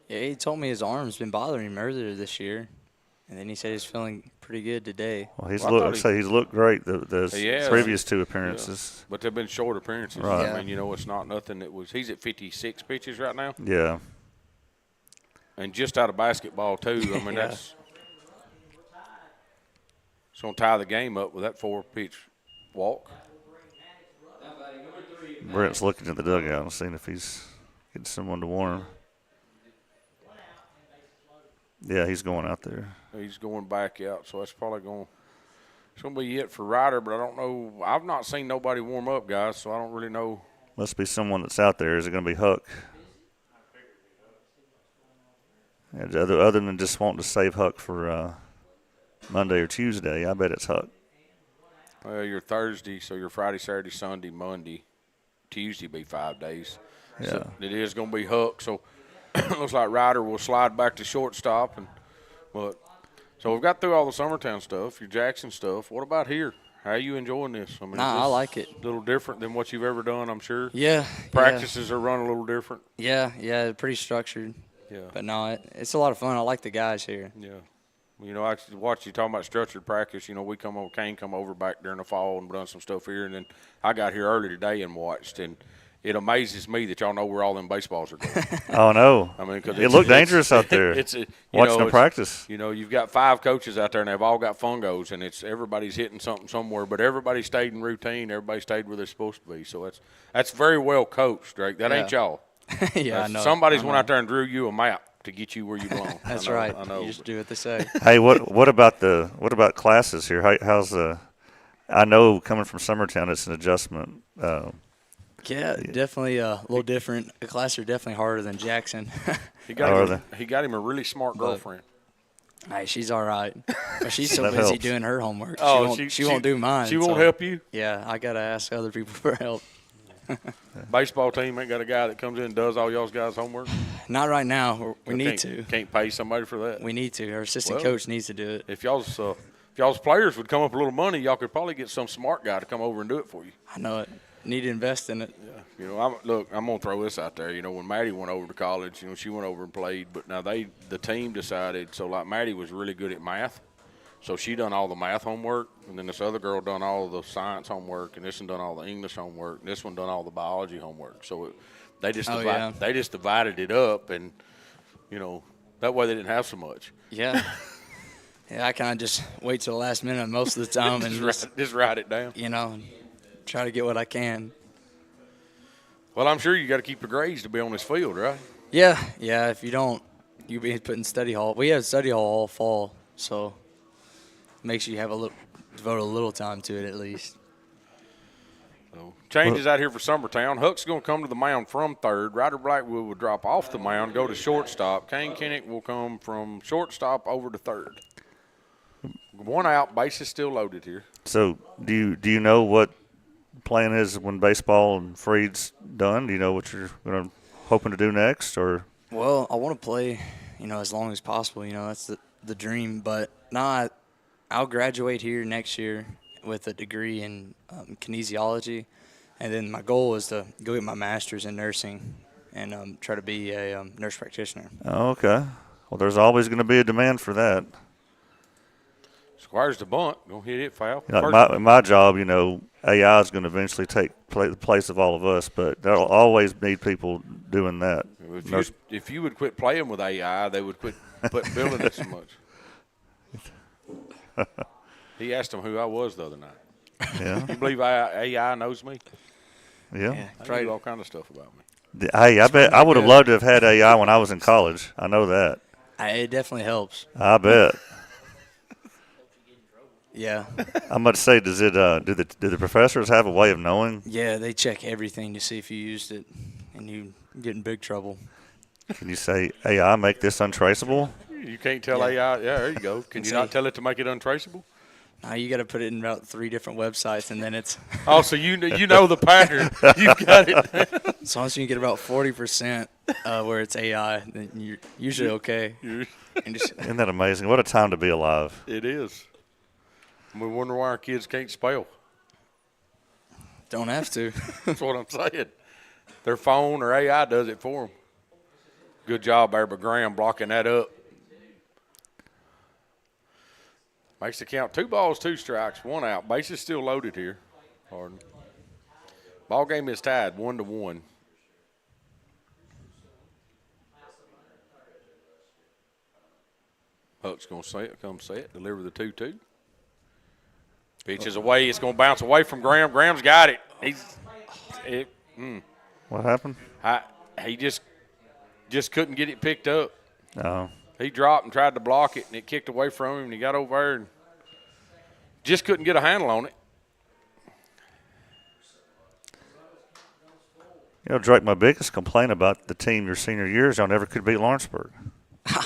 Yeah, he told me his arm's been bothering him earlier this year, and then he said he's feeling pretty good today. Well, he's looked great the previous 2 appearances. Yeah. But they've been short appearances. Right. I mean, it's not nothing that was – he's at 56 pitches right now. Yeah. And just out of basketball, too. I mean, that's – it's going to tie the game up with that 4-pitch walk. Brent's looking at the dugout and seeing if he's getting someone to warm. Yeah, he's going out there. He's going back out, so that's probably going to be it for Ryder, but I don't know. I've not seen nobody warm up, guys, so I don't really know. Must be someone that's out there. Is it going to be Huck? Yeah, other than just wanting to save Huck for Monday or Tuesday, I bet it's Huck. Well, you're Thursday, so you're Friday, Saturday, Sunday, Monday. Tuesday be 5 days. Yeah. So it is going to be Huck. So looks like Ryder will slide back to shortstop. So we've got through all the Summertown stuff, your Jackson stuff. What about here? How are you enjoying this? I mean, Nah, I like it. A little different than what you've ever done, I'm sure. Yeah. Practices are run a little different. Yeah, pretty structured. Yeah. But no, it's a lot of fun. I like the guys here. Yeah. You know, I watched you talking about structured practice. You know, Kane come over back during the fall and done some stuff here. And then I got here early today and watched. And it amazes me that y'all know where all them baseballs are going. Oh, no. I mean, cause it looked dangerous out there watching them practice. You know, you've got 5 coaches out there, and they've all got fungos, and everybody's hitting something somewhere. But everybody stayed in routine. Everybody stayed where they're supposed to be. So that's very well coached, Drake. That ain't y'all. Yeah, I know. Somebody's went out there and drew you a map to get you where you belong. That's right. I know. You just do what they say. Hey, what about classes here? How's I know coming from Summertown, it's an adjustment. Yeah, definitely a little different. The classes are definitely harder than Jackson. He got him a really smart girlfriend. Hey, she's all right. But she's so busy helps. doing her homework. She won't do mine. She won't help you? Yeah, I got to ask other people for help. Baseball team ain't got a guy that comes in and does all y'all's guys' homework? Not right now. We need to. Can't pay somebody for that. We need to. Our assistant coach needs to do it. If y'all's players would come up a little money, y'all could probably get some smart guy to come over and do it for you. I know it. Need to invest in it. Yeah. You know, I'm going to throw this out there. You know, when Maddie went over to college, you know, she went over and played. But now the team decided, so like Maddie was really good at math. So she done all the math homework, and then this other girl done all the science homework, and this one done all the English homework, and this one done all the biology homework. So they just divided it up, and, you know, that way they didn't have so much. Yeah. Yeah, I kind of just wait till the last minute most of the time and just write it down. You know, and try to get what I can. Well, I'm sure you got to keep your grades to be on this field, right? Yeah. If you don't, you'll be put in study hall. We have study hall all fall, so it makes you devote a little time to it at least. So changes out here for Summertown. Huck's going to come to the mound from third. Ryder Blackwood will drop off the mound, go to shortstop. Kane Kinnick will come from shortstop over to third. 1 out, base is still loaded here. So do you know what plan is when baseball and Freed's done? Do you know what you're hoping to do next? Or Well, I want to play, as long as possible. That's the dream. But no, I'll graduate here next year with a degree in kinesiology, and then my goal is to go get my master's in nursing and try to be a nurse practitioner. Oh, okay. Well, there's always going to be a demand for that. Squires the bunt. Gonna hit it foul. My job, AI is going to eventually take the place of all of us, but they'll always need people doing that. If you would quit playing with AI, they would quit building it so much. He asked him who I was the other night. Yeah. You believe AI knows me? Yeah. They do all kind of stuff about me. Hey, I bet I would have loved to have had AI when I was in college. I know that. It definitely helps. I bet. Yeah. I'm about to say, do the professors have a way of knowing? Yeah, they check everything to see if you used it, and you get in big trouble. Can you say, AI, make this untraceable? You can't tell AI. Yeah, there you go. Can you not tell it to make it untraceable? No, you got to put it in about 3 different websites, and then it's. Oh, so you know the pattern. You've got it. As long as you can get about 40% where it's AI, then you're usually okay. Isn't that amazing? What a time to be alive. It is. We wonder why our kids can't spell. Don't have to. That's what I'm saying. Their phone or AI does it for them. Good job, Herbert Graham, blocking that up. Makes the count 2 balls, 2 strikes, 1 out. Base is still loaded here. Hardin. Ball game is tied 1-1. Huck's going to say it, come set, deliver the 2-2. Pitch is away. It's going to bounce away from Graham. Graham's got it. What happened? He just couldn't get it picked up. Oh. He dropped and tried to block it, and it kicked away from him, and he got over there and just couldn't get a handle on it. Drake, my biggest complaint about the team your senior year is y'all never could beat Lawrenceburg.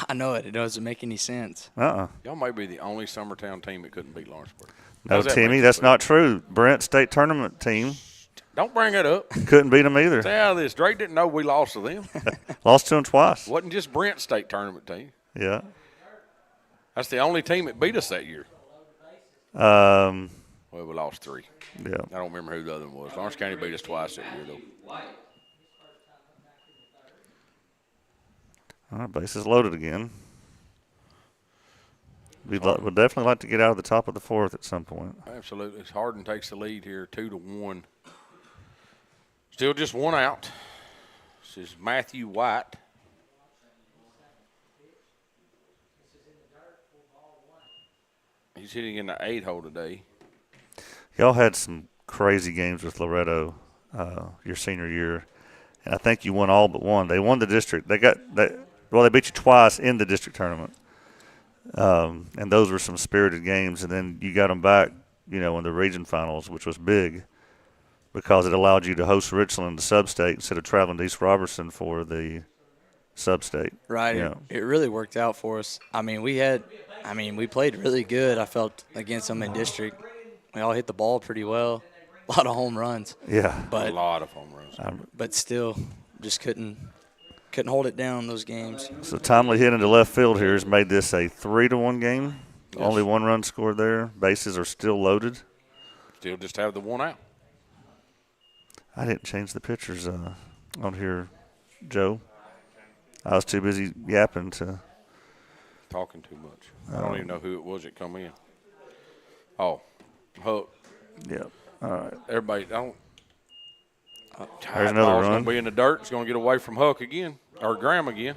I know it. It doesn't make any sense. Y'all might be the only Summertown team that couldn't beat Lawrenceburg. No, Timmy, that's not true. Brent State Tournament team. Don't bring it up. Couldn't beat them either. Stay out of this. Drake didn't know we lost to them. Lost to them twice. Wasn't just Brent's state tournament team. Yeah. That's the only team that beat us that year. Well, we lost 3. Yeah. I don't remember who the other one was. Lawrence County beat us twice that year, though. All right, bases loaded again. We'd definitely like to get out of the top of the 4th at some point. Absolutely. Hardin takes the lead here, 2-1. Still just 1 out. This is Matthew White. He's hitting in the 8-hole today. Y'all had some crazy games with Loretto your senior year, and I think you won all but one. They won the district. They beat you twice in the district tournament, and those were some spirited games. And then you got them back, in the region finals, which was big because it allowed you to host Richland, the sub-state, instead of traveling to East Robertson for the sub-state. Right. It really worked out for us. We played really good, I felt, against them in district. We all hit the ball pretty well. A lot of home runs. Yeah. A lot of home runs. But still, just couldn't hold it down those games. So timely hit into left field here has made this a 3-1 game. Yes. Only 1 run scored there. Bases are still loaded. Still just have the 1 out. I didn't change the pictures on here, Joe. I was too busy yapping to. Talking too much. I don't even know who it was that come in. Oh, Hook. Yep. All right. Everybody, There's another run. Going to be in the dirt. It's going to get away from Huck again, or Graham again.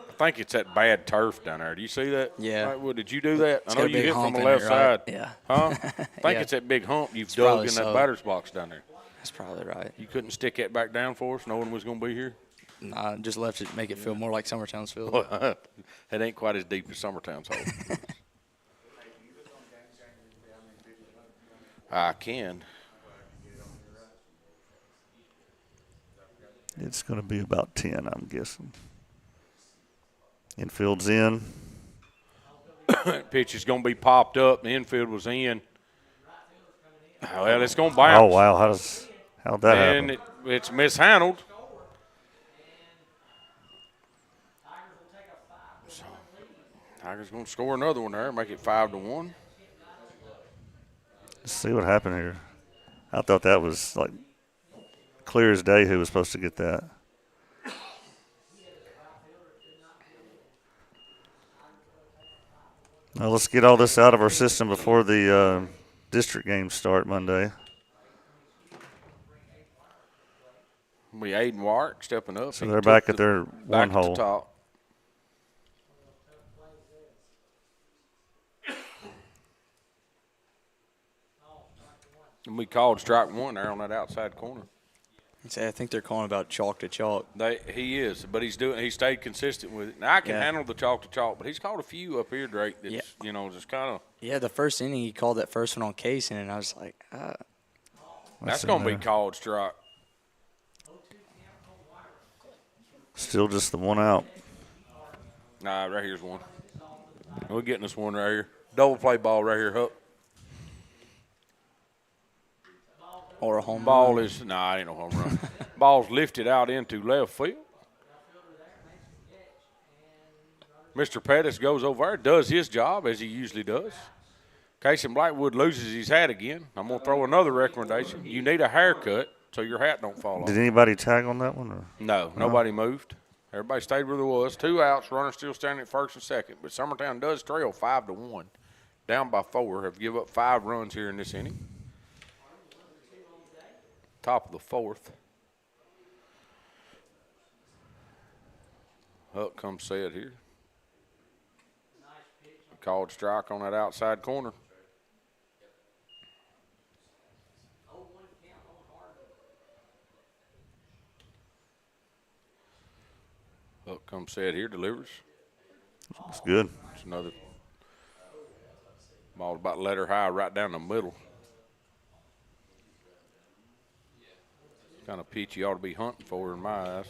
I think it's that bad turf down there. Do you see that? Yeah. Right, did you do that? It's I know you hit from the left side. Yeah. Huh? I think it's that big hump you've dug in that batter's box down there. That's probably right. You couldn't stick that back down for us? No one was going to be here? Nah, just left it, make it feel more like Summertown's field. Well, it ain't quite as deep as Summertown's hole. I can. It's going to be about 10, I'm guessing. Infield's in. Pitch is going to be popped up. The infield was in. Well, it's going to bounce. Oh, wow. How'd that happen? And it's mishandled. So, Tigers going to score another one there, make it 5-1. Let's see what happened here. I thought that was like clear as day who was supposed to get that. Now let's get all this out of our system before the district games start Monday. We Aiden Wark stepping up. So they're back at their one hole. At the top. And we called strike 1 there on that outside corner. I think they're calling about chalk to chalk. He is, but he stayed consistent with it. Now I can handle the chalk to chalk, but he's called a few up here, Drake. That's just kind of. Yeah, the first inning he called that first one on Casey, and I was like, that's going to be called strike. Still just the 1 out. Nah, right here's one. We're getting this one right here. Double play ball right here, Huck. Or a home ball run. Ain't no home run. Ball's lifted out into left field. Mr. Pettis goes over there, does his job as he usually does. Casey Blackwood loses his hat again. I'm going to throw another recommendation. You need a haircut so your hat don't fall off. Did anybody tag on that one? Or? No, nobody moved. Everybody stayed where there was. 2 outs, runner still standing at first and second. But Summertown does trail 5-1. Down by 4, have give up 5 runs here in this inning. Top of the 4th. Huck comes set here. Called strike on that outside corner. Huck comes set here, delivers. That's good. It's another ball about letter high right down the middle. Kind of pitch you ought to be hunting for in my eyes.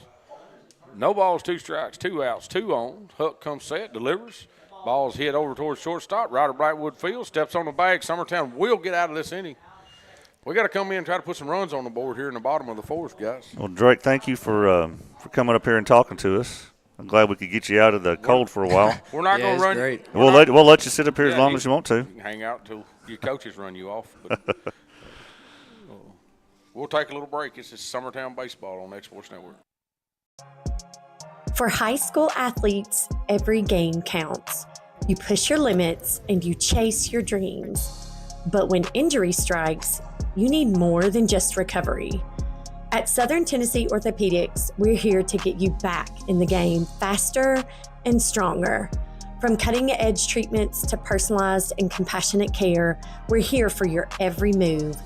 No balls, 2 strikes, 2 outs, 2 on. Huck comes set, delivers. Ball's hit over towards shortstop. Ryder Blackwood field, steps on the bag. Summertown will get out of this inning. We got to come in and try to put some runs on the board here in the bottom of the fourth, guys. Well, Drake, thank you for coming up here and talking to us. I'm glad we could get you out of the cold for a while. We're not going to run. Great. We'll let you sit up here as long as you want to. You can hang out until your coaches run you off. But, we'll take a little break. This is Summertown Baseball on X Sports Network. For high school athletes, every game counts. You push your limits and you chase your dreams. But when injury strikes, you need more than just recovery. At Southern Tennessee Orthopedics, we're here to get you back in the game faster and stronger. From cutting-edge treatments to personalized and compassionate care, we're here for your every move.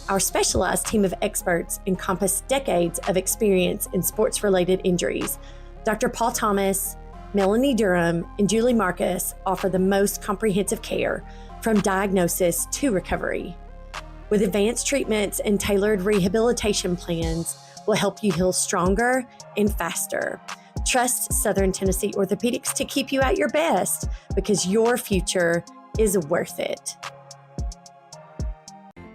Our specialized team of experts encompass decades of experience in sports-related injuries. Dr. Paul Thomas, Melanie Durham, and Julie Marcus offer the most comprehensive care from diagnosis to recovery. With advanced treatments and tailored rehabilitation plans, we'll help you heal stronger and faster. Trust Southern Tennessee Orthopedics to keep you at your best because your future is worth it.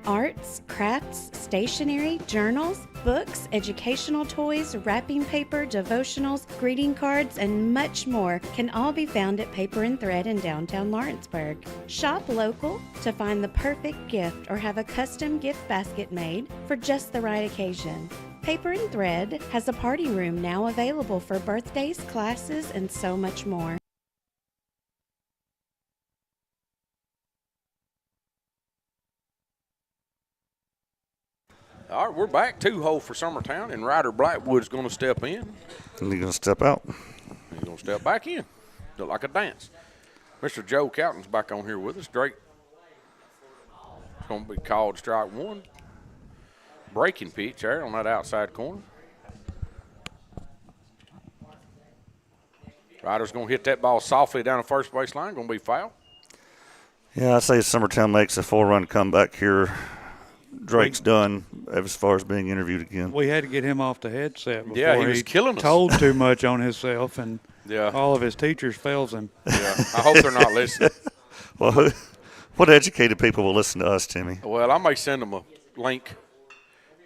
Arts, crafts, stationery, journals, books, educational toys, wrapping paper, devotionals, greeting cards, and much more can all be found at Paper and Thread in downtown Lawrenceburg. Shop local to find the perfect gift or have a custom gift basket made for just the right occasion. Paper and Thread has a party room now available for birthdays, classes, and so much more. All right, we're back. 2-hole for Summertown, and Ryder Blackwood's going to step in. And he's going to step out. He's going to step back in. Look like a dance. Mr. Joe Cowton's back on here with us. Drake. It's going to be called strike one. Breaking pitch there on that outside corner. Ryder's going to hit that ball softly down the first base line. Going to be foul. Yeah, I say Summertown makes a 4-run comeback here. Drake's done as far as being interviewed again. We had to get him off the headset before he was killing us. Told too much on himself, and all of his teachers fails him. Yeah, I hope they're not listening. Well, what educated people will listen to us, Timmy? Well, I may send them a link.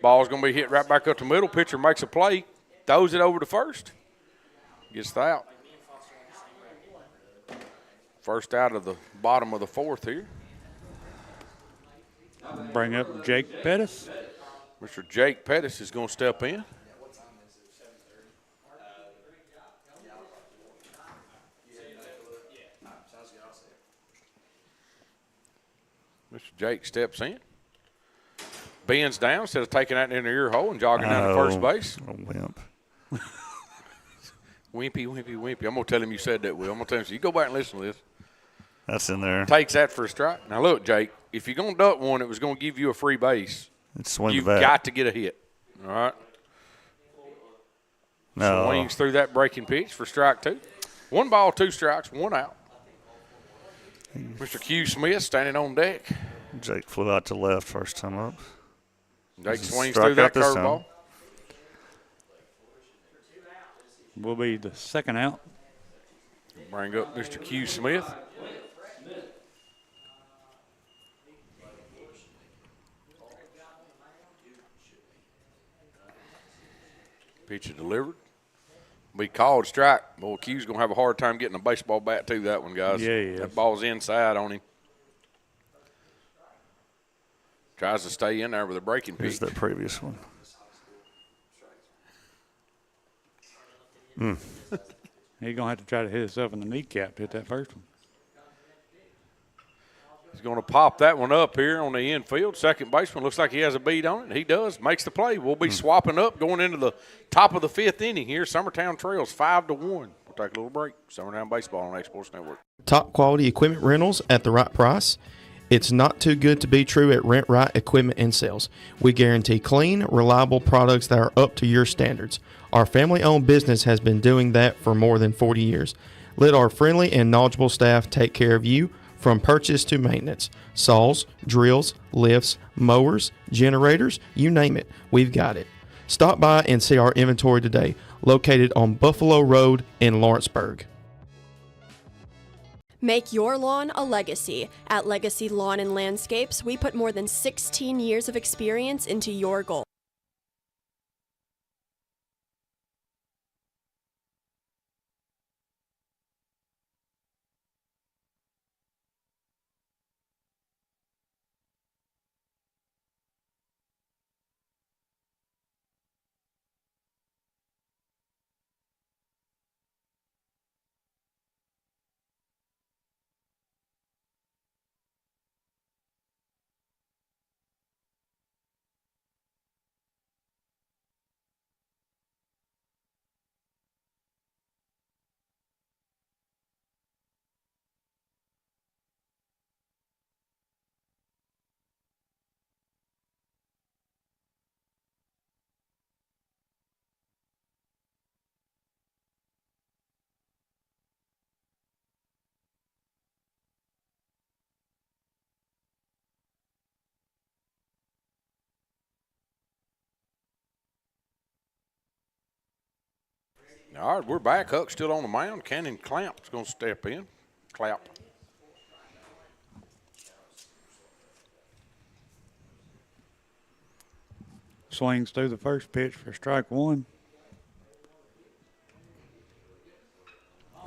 Ball's going to be hit right back up the middle. Pitcher makes a play, throws it over to first. Gets the out. First out of the bottom of the fourth here. Bring up Jake Pettis. Mr. Jake Pettis is going to step in. Mr. Jake steps in. Bends down instead of taking that in the ear hole and jogging down to first base. A wimp. Wimpy. I'm going to tell him you said that, Will. I'm going to tell him, so you go back and listen to this. That's in there. Takes that for a strike. Now, look, Jake, if you're going to duck one, it was going to give you a free base. You've got to get a hit. All right? No. Swings through that breaking pitch for strike two. 1 ball, 2 strikes, 1 out. Mr. Q. Smith standing on deck. Jake flew out to left first time up. Jake swings through that curveball. Will be the second out. Bring up Mr. Q. Smith. Pitch it delivered. Be called strike. Boy, Q's going to have a hard time getting a baseball bat to that one, guys. Yeah. That ball's inside on him. Tries to stay in there with a breaking pitch. Here's that previous one. He's going to have to try to hit himself in the kneecap to hit that first one. He's going to pop that one up here on the infield. Second baseman looks like he has a beat on it. He does. Makes the play. We'll be swapping up going into the top of the 5th inning here. Summertown trails 5-1. We'll take a little break. Summertown Baseball on X Sports Network. Top quality equipment rentals at the right price. It's not too good to be true at Rent Right Equipment and Sales. We guarantee clean, reliable products that are up to your standards. Our family-owned business has been doing that for more than 40 years. Let our friendly and knowledgeable staff take care of you from purchase to maintenance. Saws, drills, lifts, mowers, generators, you name it, we've got it. Stop by and see our inventory today, located on Buffalo Road in Lawrenceburg. Make your lawn a legacy. At Legacy Lawn and Landscapes, we put more than 16 years of experience into your goal. All right, we're back. Huck's still on the mound. Cannon Clamp's going to step in. Clap. Swings through the first pitch for strike one.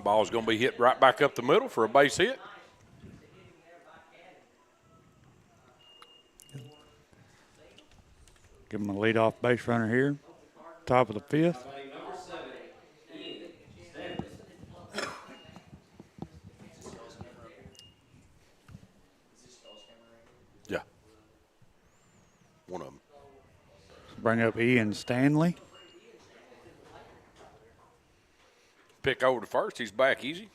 Ball's going to be hit right back up the middle for a base hit. Give him a leadoff base runner here. Top of the fifth. Yeah. One of them. Bring up Ian Stanley. Pick over to first. He's back easy.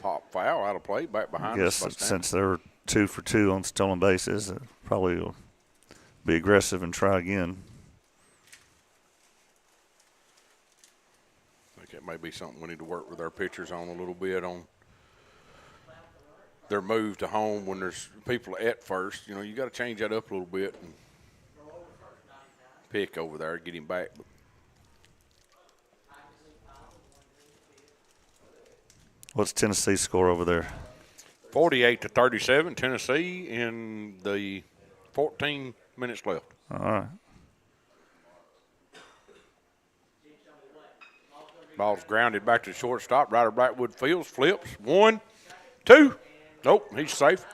Pop foul out of play, back behind us. Yes, since they were 2 for 2 on stolen bases, probably will be aggressive and try again. I think it may be something we need to work with our pitchers on a little bit on their move to home when there's people at first. You know, you got to change that up a little bit and pick over there, get him back. What's Tennessee's score over there? 48-37, Tennessee in the 14 minutes left. All right. Ball's grounded back to the shortstop. Ryder Brightwood fields, flips. 1, 2. Nope, he's safe.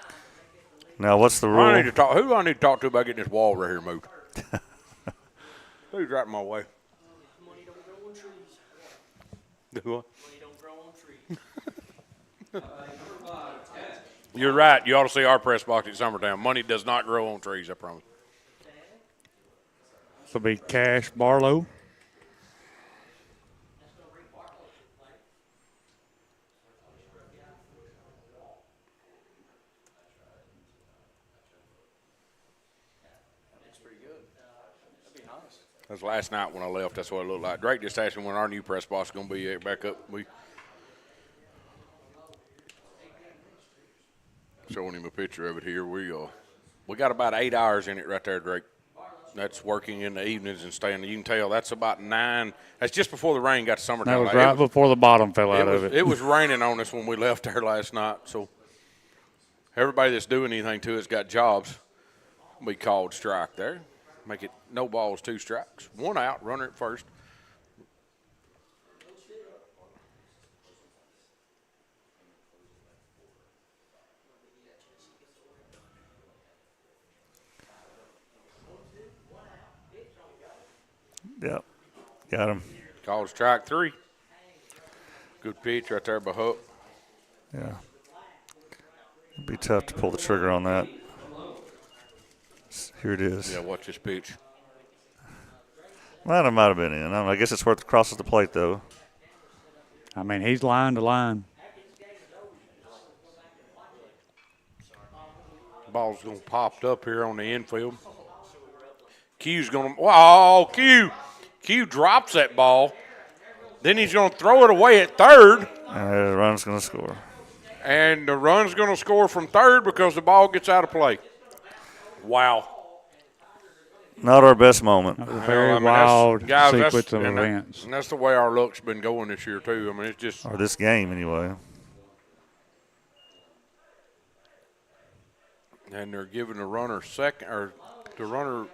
Now, what's the Who rule? do I need to talk to about getting this wall right here moved? Who's right in my way? Do what? You're right. You ought to see our press box at Summertown. Money does not grow on trees, I promise. This will be Cash Barlow. That's last night when I left. That's what it looked like. Drake just asked me when our new press box is going to be back up. We showing him a picture of it here. We got about 8 hours in it right there, Drake. That's working in the evenings and staying. You can tell that's about 9. That's just before the rain got to Summertown. That was right before the bottom fell out of it. It was raining on us when we left there last night. So everybody that's doing anything to it's got jobs. We called strike there. Make it no balls, 2 strikes. 1 out, runner at first. Yep, got him. Called strike 3. Good pitch right there by Huck. Yeah. It'd be tough to pull the trigger on that. Here it is. Yeah, watch this pitch. Well, it might have been in. I guess it's worth it crosses the plate, though. I mean, he's line to line. Ball's going to pop up here on the infield. Q's going to – oh, Q drops that ball. Then he's going to throw it away at third. And the run's going to score. And the run's going to score from third because the ball gets out of play. Wow. Not our best moment. That was a very wild sequence of and events. And that's the way our luck's been going this year, too. I mean, it's just. Or this game, anyway. And they're giving the runner second, or the runner.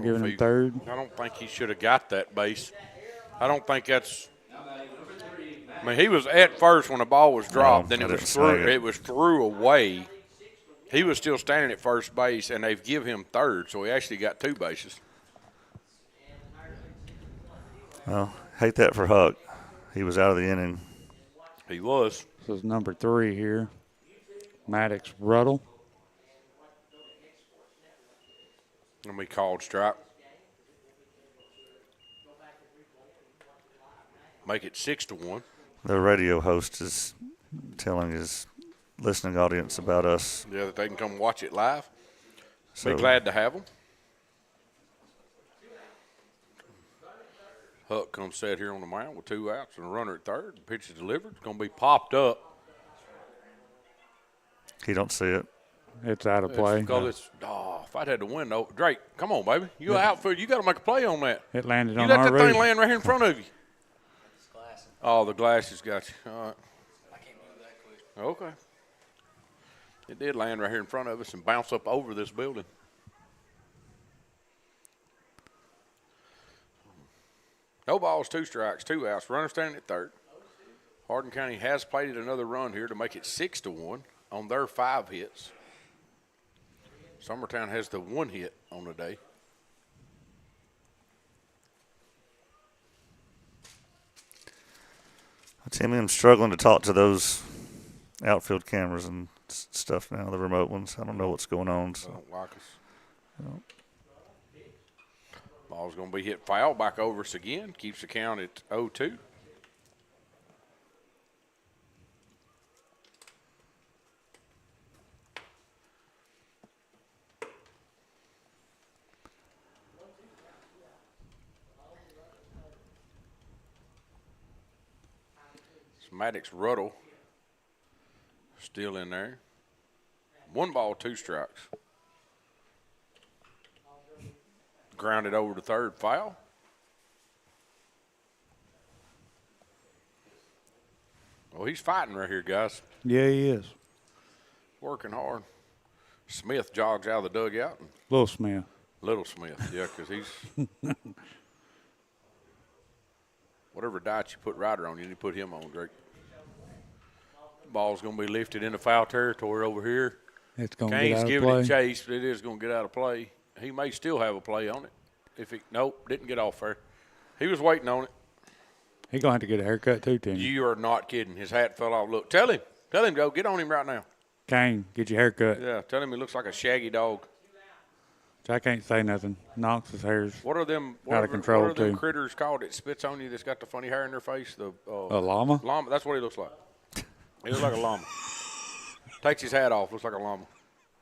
Giving him third. I don't think he should have got that base. I don't think that's. I mean, he was at first when the ball was dropped, then it was through. It was threw away. He was still standing at first base, and they've give him third, so he actually got 2 bases. Well, hate that for Huck. He was out of the inning. He was. This is number 3 here. Maddox Ruddle. And we called strike. Make it 6-1. The radio host is telling his listening audience about us. Yeah, that they can come watch it live. So, be glad to have them. Huck comes set here on the mound with 2 outs and a runner at third. The pitch is delivered. It's going to be popped up. He don't see it. It's out of play. Because it's, if I'd had to win, though. Drake, come on, baby. You outfield. You got to make a play on that. It landed you on let our that roof. thing land right here in front of you. Oh, the glasses got you. All right. I can't move that quick. Okay. It did land right here in front of us and bounce up over this building. No balls, 2 strikes, 2 outs. Runner standing at third. Hardin County has plated another run here to make it 6-1 on their 5 hits. Summertown has the 1 hit on the day. Timmy, I'm struggling to talk to those outfield cameras and stuff now, the remote ones. I don't know what's going on. So. They don't like us. No. Ball's going to be hit foul back over us again. Keeps the count at 0-2. Maddox Ruddle still in there. 1 ball, 2 strikes. Grounded over to third, foul. Well, he's fighting right here, guys. Yeah, he is. Working hard. Smith jogs out of the dugout. Little Smith. Little Smith, yeah, because he's whatever diet you put Ryder on, you need to put him on, Drake. Ball's going to be lifted into foul territory over here. It's going to get out of play. Kane's giving it chase, but it is going to get out of play. He may still have a play on it. Nope, didn't get off there. He was waiting on it. He's going to have to get a haircut too, Timmy. You are not kidding. His hat fell off. Look, tell him, Joe, get on him right now. Kane, get your haircut. Yeah, tell him he looks like a shaggy dog. I can't say nothing. Knox's hair's what are them out of control, what are them too. critters called that spits on you that's got the funny hair in their face? A llama? Llama. That's what he looks like. He looks like a llama. Takes his hat off. Looks like a llama.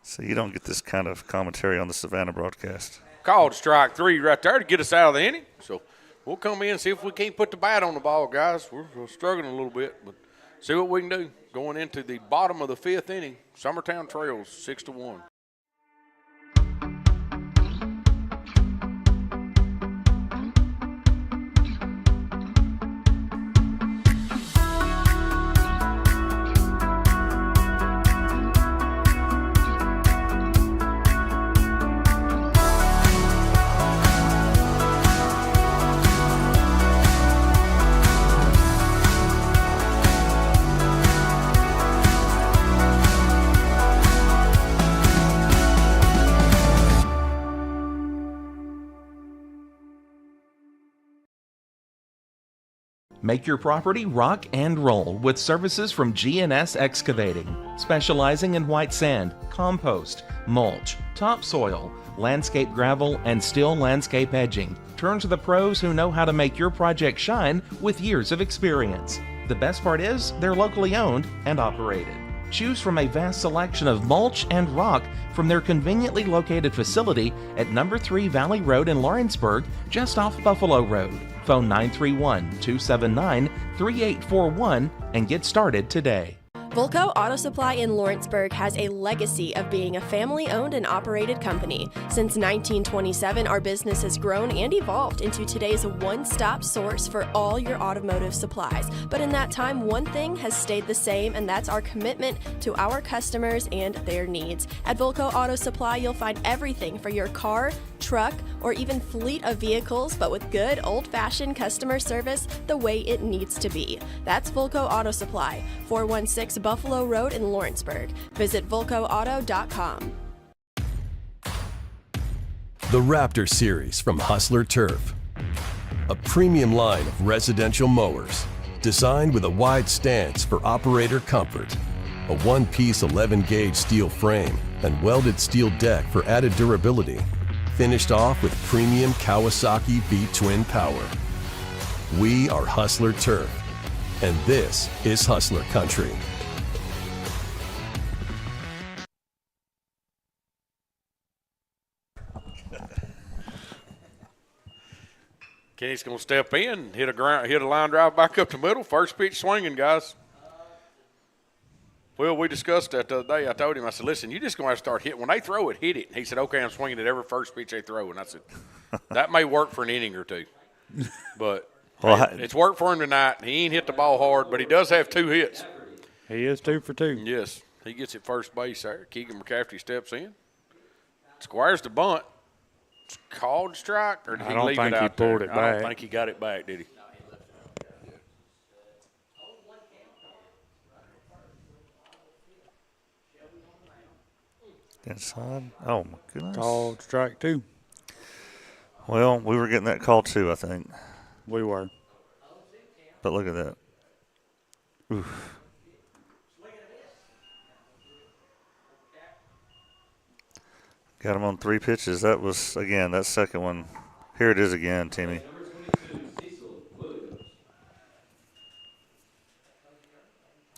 So you don't get this kind of commentary on the Savannah broadcast. Called strike 3 right there to get us out of the inning. So we'll come in and see if we can't put the bat on the ball, guys. We're struggling a little bit, but see what we can do. Going into the bottom of the 5th inning, Summertown trails 6-1. Make your property rock and roll with services from G&S Excavating, specializing in white sand, compost, mulch, topsoil, landscape gravel, and steel landscape edging. Turn to the pros who know how to make your project shine with years of experience. The best part is they're locally owned and operated. Choose from a vast selection of mulch and rock from their conveniently located facility at number 3 Valley Road in Lawrenceburg, just off Buffalo Road. Phone 931-279-3841 and get started today. Volco Auto Supply in Lawrenceburg has a legacy of being a family-owned and operated company. Since 1927, our business has grown and evolved into today's one-stop source for all your automotive supplies. But in that time, one thing has stayed the same, and that's our commitment to our customers and their needs. At Volco Auto Supply, you'll find everything for your car, truck, or even fleet of vehicles, but with good old-fashioned customer service the way it needs to be. That's Volco Auto Supply, 416 Buffalo Road in Lawrenceburg. Visit VolcoAuto.com. The Raptor Series from Hustler Turf. A premium line of residential mowers designed with a wide stance for operator comfort. A one-piece 11-gauge steel frame and welded steel deck for added durability. Finished off with premium Kawasaki V-twin power. We are Hustler Turf, and this is Hustler Country. Kenny's going to step in, hit a line drive back up the middle. First pitch swinging, guys. Well, we discussed that the other day. I told him, I said, listen, you're just going to have to start hitting. When they throw it, hit it. And he said, okay, I'm swinging at every first pitch they throw. And I said, that may work for an inning or two. But it's worked for him tonight. He ain't hit the ball hard, but he does have 2 hits. He is 2 for 2. Yes. He gets at first base there. Keegan McCaffrey steps in. Squires the bunt. It's called strike, or did he leave it out there? I don't think he got it back, did he? Inside. Oh, my goodness. Called strike 2. Well, we were getting that call too, I think. We were. But look at that. Oof. Got him on 3 pitches. That was, again, that second one. Here it is again, Timmy.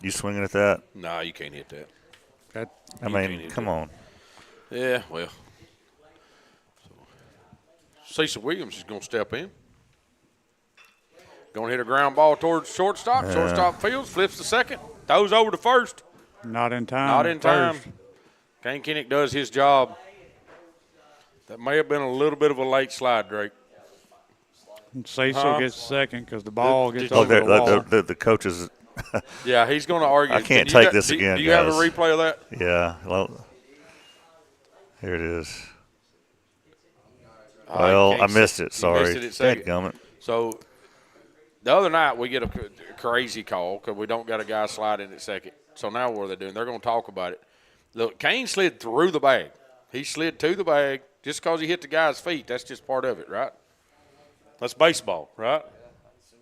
You swinging at that? No, you can't hit that. I mean, come on. Yeah, well. Cecil Williams is going to step in. Going to hit a ground ball towards shortstop. Yeah. Shortstop fields, flips to second. Throws over to first. Not in time. Not in time. Kane Kinnick does his job. That may have been a little bit of a late slide, Drake. Cecil gets second because the ball gets over the wall. The coaches. Yeah, he's going to argue. I can't take this again, Do you guys. have a replay of that? Yeah. Well, here it is. Well, I missed it. Sorry. Dadgummit. So the other night we get a crazy call because we don't got a guy sliding at second. So now what are they doing? They're going to talk about it. Look, Kane slid through the bag. He slid to the bag. Just because he hit the guy's feet, that's just part of it, right? That's baseball, right?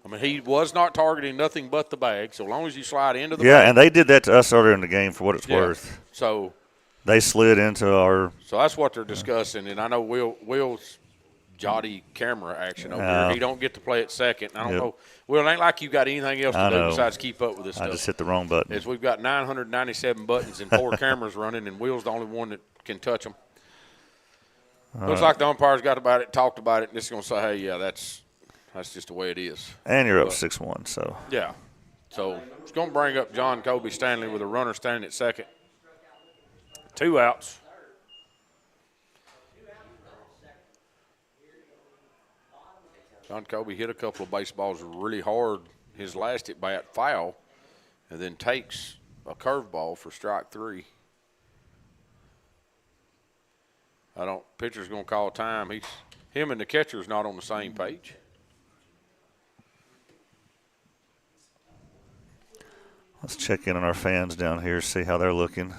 I mean, he was not targeting nothing but the bag. So long as you slide into the bag. Yeah, and they did that to us earlier in the game for what it's worth. So they slid into our. So that's what they're discussing, and I know Will's jotty camera action over here. He don't get to play at second. I don't know. Will, it ain't like you got anything else to do besides keep up with this stuff. I just hit the wrong button. We've got 997 buttons and 4 cameras running, and Will's the only one that can touch them. Looks like the umpires got about it, talked about it, and just going to say, hey, yeah, that's just the way it is. And you're up 6-1, so. Yeah. So it's going to bring up John Kobe Stanley with a runner standing at second. 2 outs. John Kobe hit a couple of baseballs really hard his last at bat foul, and then takes a curveball for strike 3. Pitcher's going to call time. Him and the catcher's not on the same page. Let's check in on our fans down here, see how they're looking.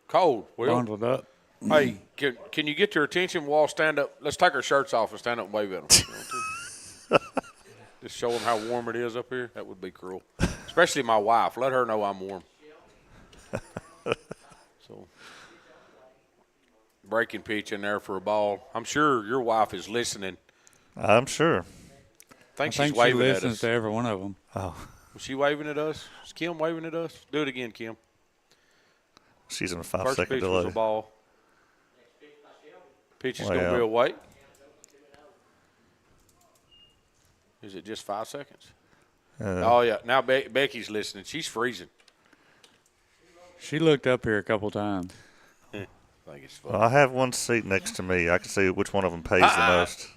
Cold, Will. Bundled up. Hey, can you get their attention? We'll all stand up. Let's take our shirts off and stand up and wave at them. Just show them how warm it is up here. That would be cruel. Especially my wife. Let her know I'm warm. So, breaking pitch in there for a ball. I'm sure your wife is listening. I'm sure. I think she's waving she at listens us. To every one of them. Oh. Was she waving at us? Is Kim waving at us? Do it again, Kim. She's in a 5 First second pitch delay. was a ball. Pitch is Way going to be out. a wait. Is it just 5 seconds? Oh, yeah. Now Becky's listening. She's freezing. She looked up here a couple times. I think it's funny. Well, I have one seat next to me. I can see which one of them pays the most.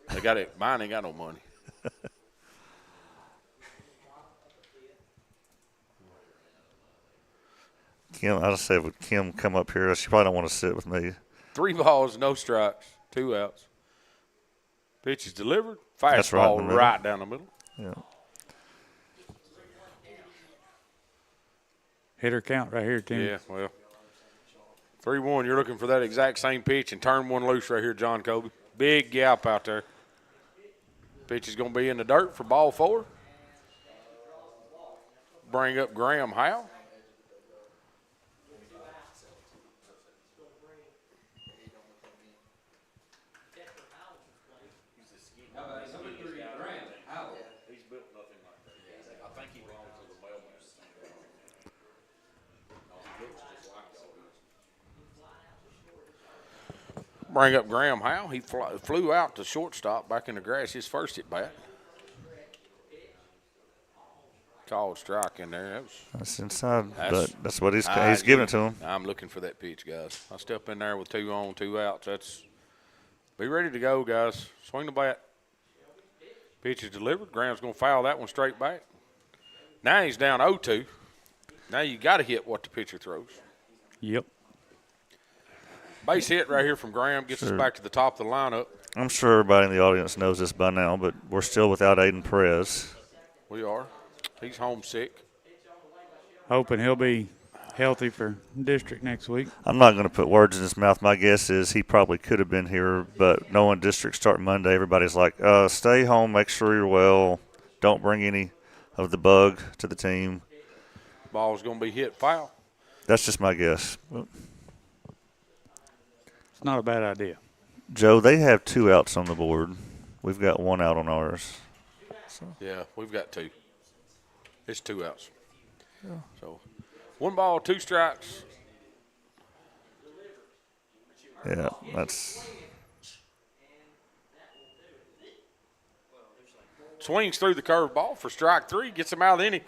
They got it. Mine ain't got no money. Kim, I just said, would Kim come up here? She probably don't want to sit with me. 3 balls, no strikes, 2 outs. Pitch is delivered. That's right in Fastball the middle. right down the middle. Yeah. Hitter count right here, Tim. Yeah, well, 3-1. You're looking for that exact same pitch and turn one loose right here, John Kobe. Big gap out there. Pitch is going to be in the dirt for ball 4. Bring up Graham Howe. Bring up Graham Howe. He flew out to shortstop back in the grass his first at bat. Called strike in there. That's inside, but that's what he's giving it to him. I'm looking for that pitch, guys. I step in there with 2 on, 2 outs. Be ready to go, guys. Swing the bat. Pitch is delivered. Graham's going to foul that one straight back. Now he's down 0-2. Now you got to hit what the pitcher throws. Yep. Base hit right here from Graham gets us back to the top of the lineup. I'm sure everybody in the audience knows this by now, but we're still without Aiden Perez. We are. He's homesick. Hoping he'll be healthy for district next week. I'm not going to put words in his mouth. My guess is he probably could have been here, but knowing district start Monday, everybody's like, stay home, make sure you're well, don't bring any of the bug to the team. Ball's going to be hit foul. That's just my guess. It's not a bad idea. Joe, they have 2 outs on the board. We've got 1 out on ours. So. Yeah, we've got 2. It's 2 outs. Yeah. So 1 ball, 2 strikes. Yeah, that's. Swings through the curve ball for strike 3. Gets him out of the inning.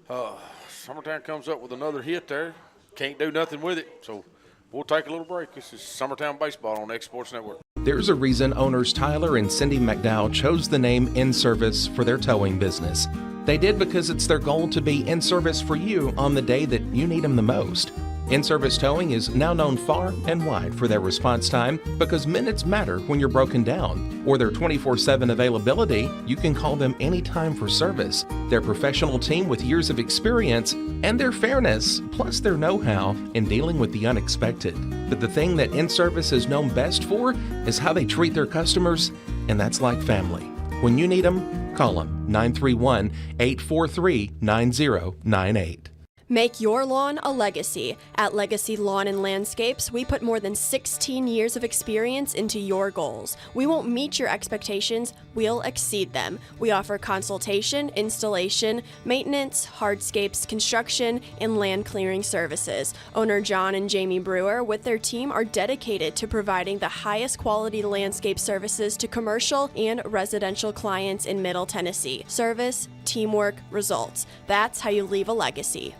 Summertown comes up with another hit there. Can't do nothing with it. So we'll take a little break. This is Summertown Baseball on X Sports Network. There's a reason owners Tyler and Cindy McDowell chose the name In Service for their towing business. They did because it's their goal to be in service for you on the day that you need them the most. In-Service Towing is now known far and wide for their response time because minutes matter when you're broken down. Or their 24/7 availability, you can call them anytime for service. Their professional team with years of experience and their fairness, plus their know-how in dealing with the unexpected. But the thing that In-Service is known best for is how they treat their customers, and that's like family. When you need them, call them 931-843-9098. Make your lawn a legacy. At Legacy Lawn and Landscapes, we put more than 16 years of experience into your goals. We won't meet your expectations, we'll exceed them. We offer consultation, installation, maintenance, hardscapes, construction, and land clearing services. Owner John and Jamie Brewer with their team are dedicated to providing the highest quality landscape services to commercial and residential clients in Middle Tennessee. Service, teamwork, results. That's how you leave a legacy.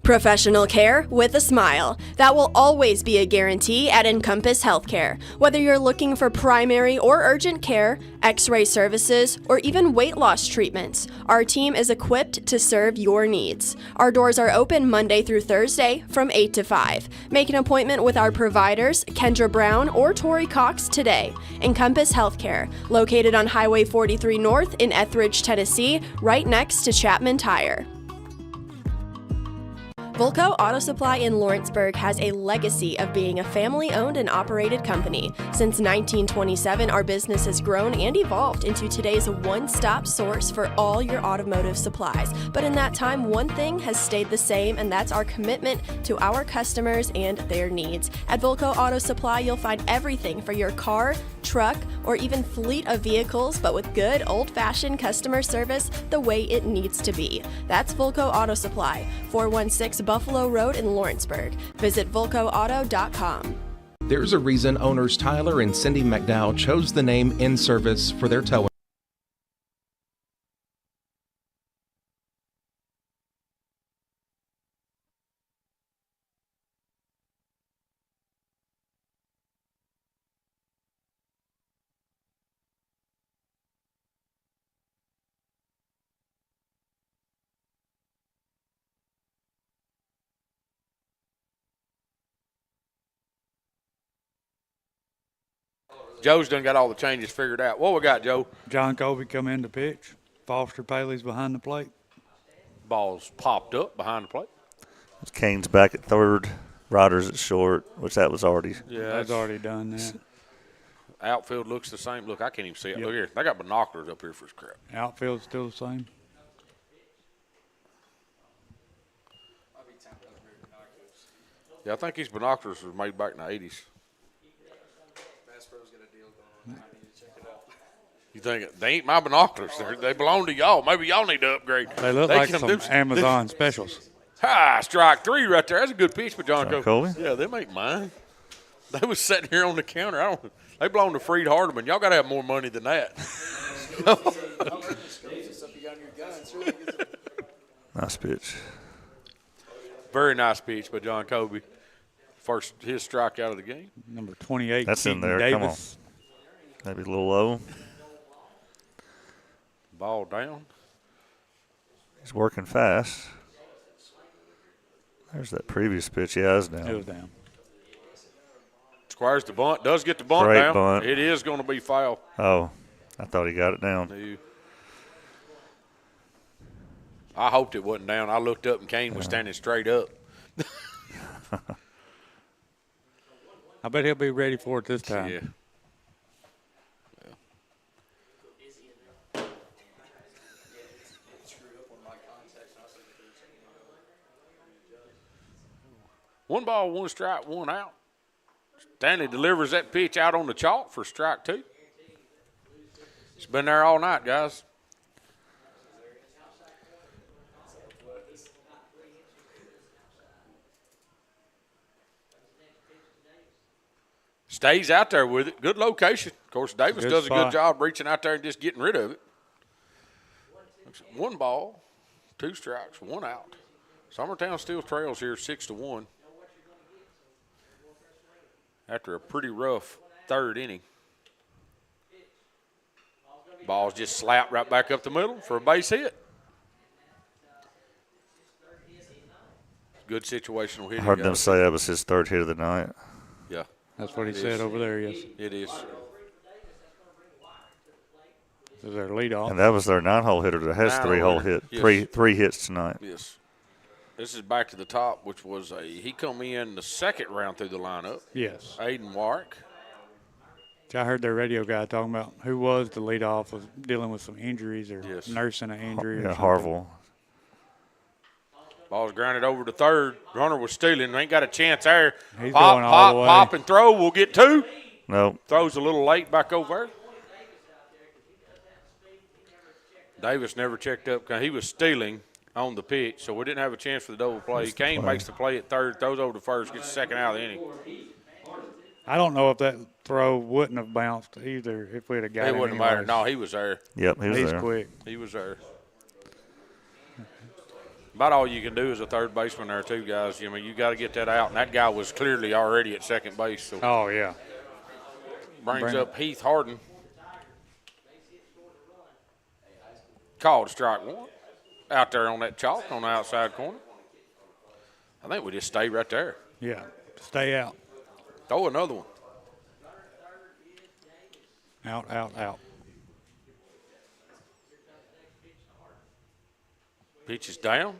Professional care with a smile. That will always be a guarantee at Encompass Healthcare. Whether you're looking for primary or urgent care, x-ray services, or even weight loss treatments, our team is equipped to serve your needs. Our doors are open Monday through Thursday from 8 to 5. Make an appointment with our providers, Kendra Brown or Tori Cox, today. Encompass Healthcare, located on Highway 43 North in Etheridge, Tennessee, right next to Chapman Tire. Volco Auto Supply in Lawrenceburg has a legacy of being a family-owned and operated company. Since 1927, our business has grown and evolved into today's one-stop source for all your automotive supplies. But in that time, one thing has stayed the same, and that's our commitment to our customers and their needs. At Volco Auto Supply, you'll find everything for your car, truck, or even fleet of vehicles, but with good old-fashioned customer service the way it needs to be. That's Volco Auto Supply, 416 Buffalo Road in Lawrenceburg. Visit VolcoAuto.com. There's a reason owners Tyler and Cindy McDowell chose the name In Service for their towing. Joe's done got all the changes figured out. What we got, Joe? John Colby come in to pitch. Foster Paley's behind the plate. Ball's popped up behind the plate. Kane's back at third. Ryder's at short, which that was already. Yeah, that's already done that. Outfield looks the same. Look, I can't even see it. Look here. They got binoculars up here for this crap. Outfield's still the same. Yeah, I think these binoculars were made back in the 80s. You think they ain't my binoculars? They belong to y'all. Maybe y'all need to upgrade. They look like some Amazon specials. Ha! Strike three right there. That's a good pitch by John Colby. Colby. Yeah, they make mine. They was sitting here on the counter. They belong to Freed Hardeman. Y'all got to have more money than that. Nice pitch. Very nice pitch by John Colby. First his strikeout of the game. Number 28. That's Keaton in there. Davis. Come on. Maybe a little low. Ball down. He's working fast. There's that previous pitch. Yeah, it's down. It was down. Squires the bunt. Does get the bunt Great down. bunt. It is going to be foul. Oh, I thought he got it down. No. I hoped it wasn't down. I looked up and Kane was standing straight up. I bet he'll be ready for it this time. Yeah. One ball, one strike, one out. Stanley delivers that pitch out on the chalk for strike two. It's been there all night, guys. Stays out there with it. Good location. Of course, Davis Good does a spot. good job reaching out there and just getting rid of it. One ball, two strikes, one out. Summertown still trails here 6-1 after a pretty rough third inning. Ball's just slapped right back up the middle for a base hit. Good situational hitting. I heard them guys. say that was his third hit of the night. Yeah. That's what he It said is. over there, yes. It is. This is their leadoff. And that was their 9-hole hitter that has 3-hole hit. Yes. Three hits tonight. Yes. This is back to the top, which was he come in the second round through the lineup. Yes. Aiden Warwick. I heard their radio guy talking about who was the leadoff, was dealing with some injuries or nursing an injury. Yeah, or Harville. Ball's grounded over to third. Runner was stealing. Ain't got a chance there. He's Pop, going all pop, the way. pop, and throw. We'll get two. Nope. Throws a little late back over. Davis never checked up. He was stealing on the pitch, so we didn't have a chance for the double play. Kane makes the play at third, throws over to first, gets the second out of the inning. I don't know if that throw wouldn't have bounced either if we'd have got It him. wouldn't matter. anyways. No, he was there. Yep, he was He's there. quick. He was there. About all you can do as a third baseman there, too, guys. I mean, you got to get that out, and that guy was clearly already at second base. So Oh, yeah. brings up Heath Hardin. Called strike one. Out there on that chalk on the outside corner. I think we just stay right there. Yeah. Stay out. Throw another one. Out, out, out. Pitch is down.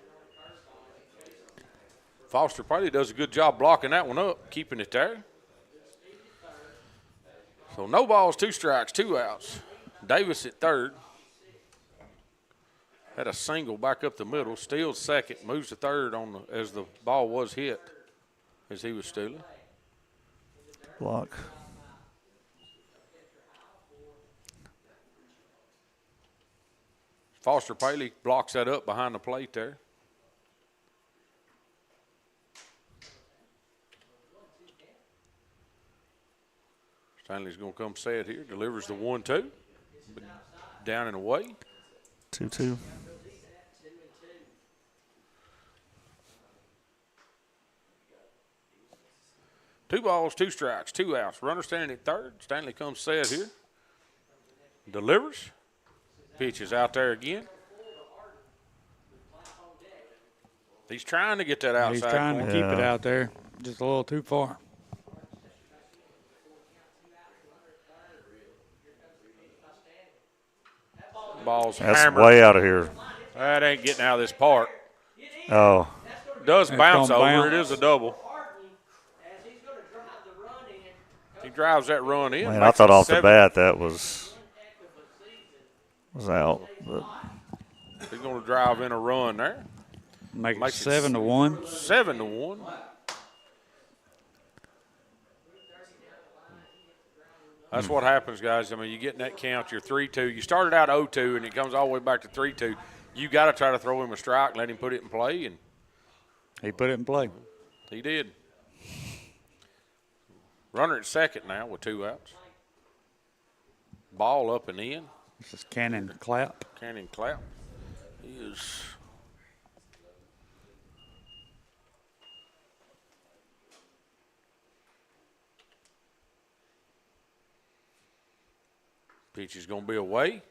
Foster Paley does a good job blocking that one up, keeping it there. So no balls, two strikes, two outs. Davis at third. Had a single back up the middle, steals second, moves to third as the ball was hit as he was stealing. Block. Foster Paley blocks that up behind the plate there. Stanley's going to come set here. Delivers the 1-2. Down and away. 2-2. Two balls, 2 strikes, 2 outs. Runner standing at third. Stanley comes set here. Delivers. Pitch is out there again. He's trying to get that outside. He's trying to keep it out there. Just a little too far. Ball's That's hammered. way out of here. That ain't getting out of this park. Oh. Does It's bounce gonna over. bounce. It is a double. He drives that run in. Man, I makes thought it off the 7. bat that was out. But He's going to drive in a run there. Make it Makes it 7-1. 7-1. That's what happens, guys. I mean, you get in that count, you're 3-2. You started out 0-2, and it comes all the way back to 3-2. You got to try to throw him a strike, let him put it in play, and He put it in play. he did. Runner at second now with 2 outs. Ball up and in. This is Cannon Clapp. Cannon Clapp. He is pitch is going to be away.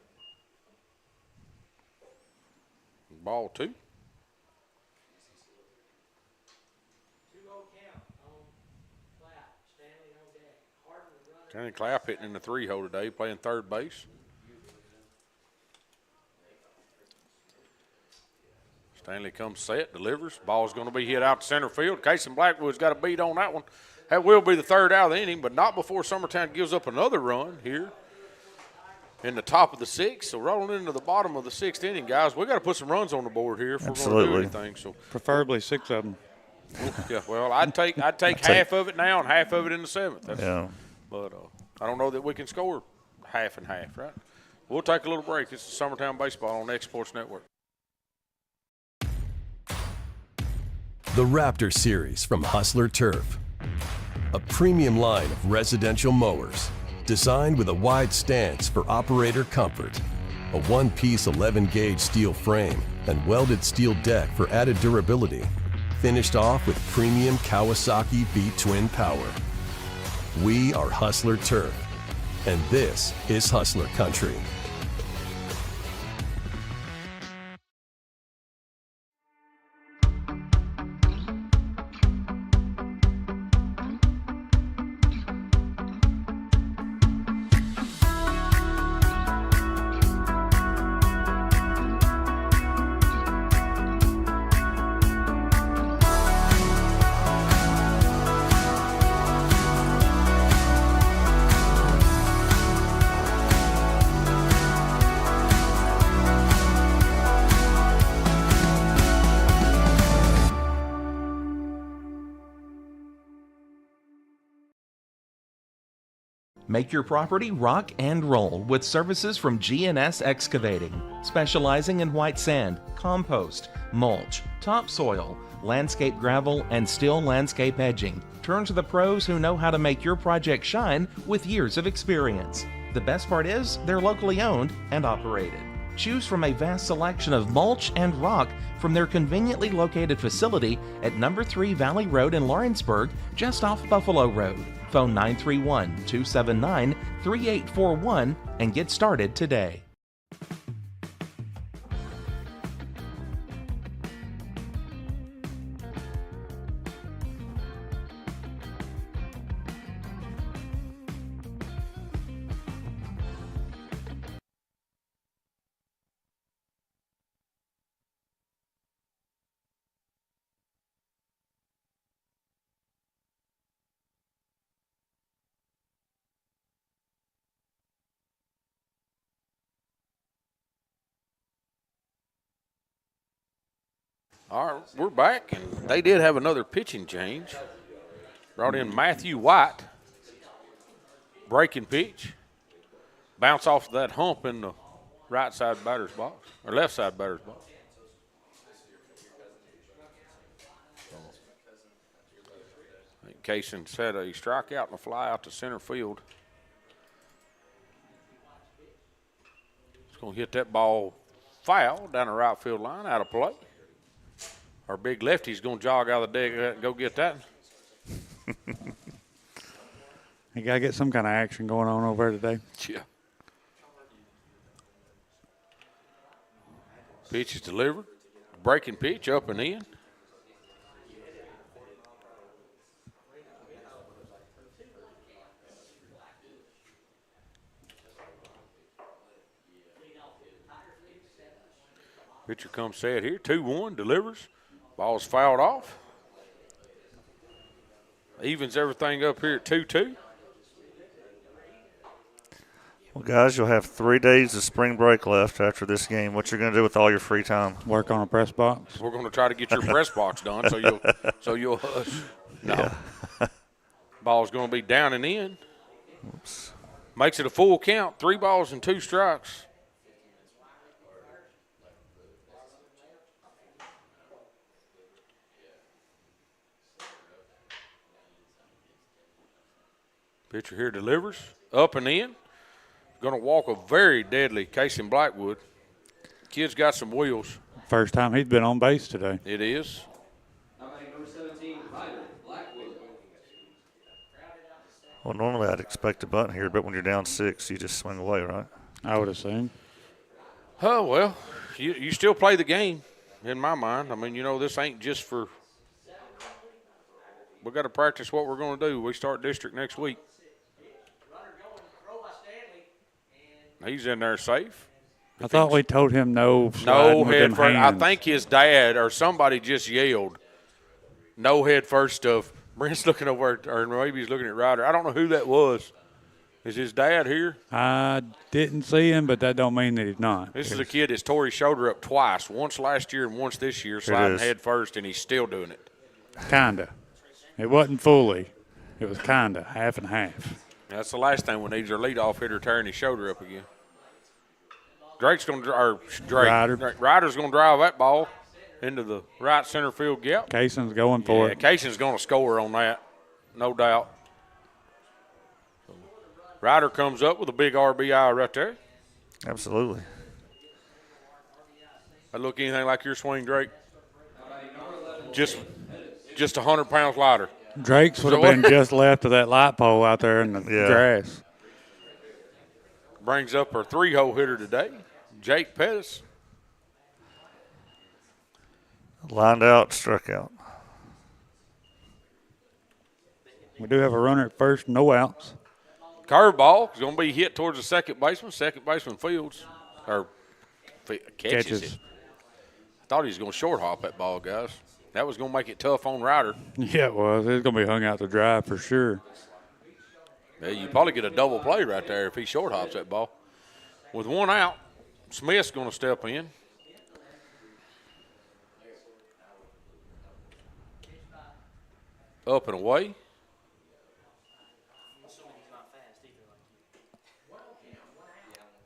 Ball 2. Cannon Clapp hitting in the 3-hole today, playing third base. Stanley comes set, delivers. Ball's going to be hit out to center field. Casey Blackwood's got a beat on that one. That will be the 3rd out of the inning, but not before Summertown gives up another run here in the top of the 6th. So rolling into the bottom of the 6th inning, guys, we got to put some runs on the board here if we're going to do anything. So preferably 6 of them. yeah, well, I'd take half of it now and half of it in the 7th. yeah. But I don't know that we can score half and half, right? We'll take a little break. This is Summertown Baseball on X Sports Network. The Raptor Series from Hustler Turf. A premium line of residential mowers designed with a wide stance for operator comfort. A one-piece 11-gauge steel frame and welded steel deck for added durability. Finished off with premium Kawasaki V-twin power. We are Hustler Turf, and this is Hustler Country. Make your property rock and roll with services from G&S Excavating, specializing in white sand, compost, mulch, topsoil, landscape gravel, and steel landscape edging. Turn to the pros who know how to make your project shine with years of experience. The best part is they're locally owned and operated. Choose from a vast selection of mulch and rock from their conveniently located facility at number 3 Valley Road in Lawrenceburg, just off Buffalo Road. Phone 931-279-3841 and get started today. All right, we're back, and they did have another pitching change. Brought in Matthew White, breaking pitch. Bounce off that hump in the right side batter's box, or left side batter's box. I think Kaysen said a strikeout and a fly out to center field. It's going to hit that ball foul down the right field line, out of play. Our big lefty's going to jog out of the deck and go get that. You got to get some kind of action going on over there today. Yeah. Pitch is delivered. Breaking pitch up and in. Pitcher comes set here. 2-1, delivers. Ball's fouled off. Evens everything up here at 2-2. Well, guys, you'll have 3 days of spring break left after this game. What you're going to do with all your free time? Work on a press box. We're going to try to get your press box done so you'll hush. No. Yeah. Ball's going to be down and in. Oops. Makes it a full count. 3 balls and 2 strikes. Pitcher here delivers. Up and in. Going to walk a very deadly Casey Blackwood. Kid's got some wheels. First time he's been on base today. It is. Number 17, Ryder Blackwood. Well, normally I'd expect a bunt here, but when you're down 6, you just swing away, right? I would assume. Oh, well, you still play the game, in my mind. I mean, this ain't just for – we got to practice what we're going to do. We start district next week. He's in there safe. I thought we told him no. No head with first. I hands. think his dad or somebody just yelled, no head first stuff. Brent's looking over, or maybe he's looking at Ryder. I don't know who that was. Is his dad here? I didn't see him, but that don't mean that he's not. This is a kid that's tore his shoulder up twice, once last year and once this year, sliding is. head first, and he's still doing it. Kinda. It wasn't fully. It was kinda, half and half. That's the last thing we need is our leadoff hitter tearing his shoulder up again. Ryder's going to drive that ball into the right center field gap. Kaysen's going for it. Kaysen's going to score on that, no doubt. Ryder comes up with a big RBI right there. Absolutely. That look anything like your swing, Drake? Just 100 pounds lighter. Drake's would have been just left of that light pole out there in the grass. Brings up our 3-hole hitter today, Jake Pettis. Lined out, struck out. We do have a runner at first, no outs. Curveball is going to be hit towards the second baseman. Second baseman fields, or catches it. I thought he was going to short hop that ball, guys. That was going to make it tough on Ryder. Yeah, it was. It was going to be hung out to dry for sure. Yeah, you probably get a double play right there if he short hops that ball. With 1 out, Smith's going to step in. Up and away.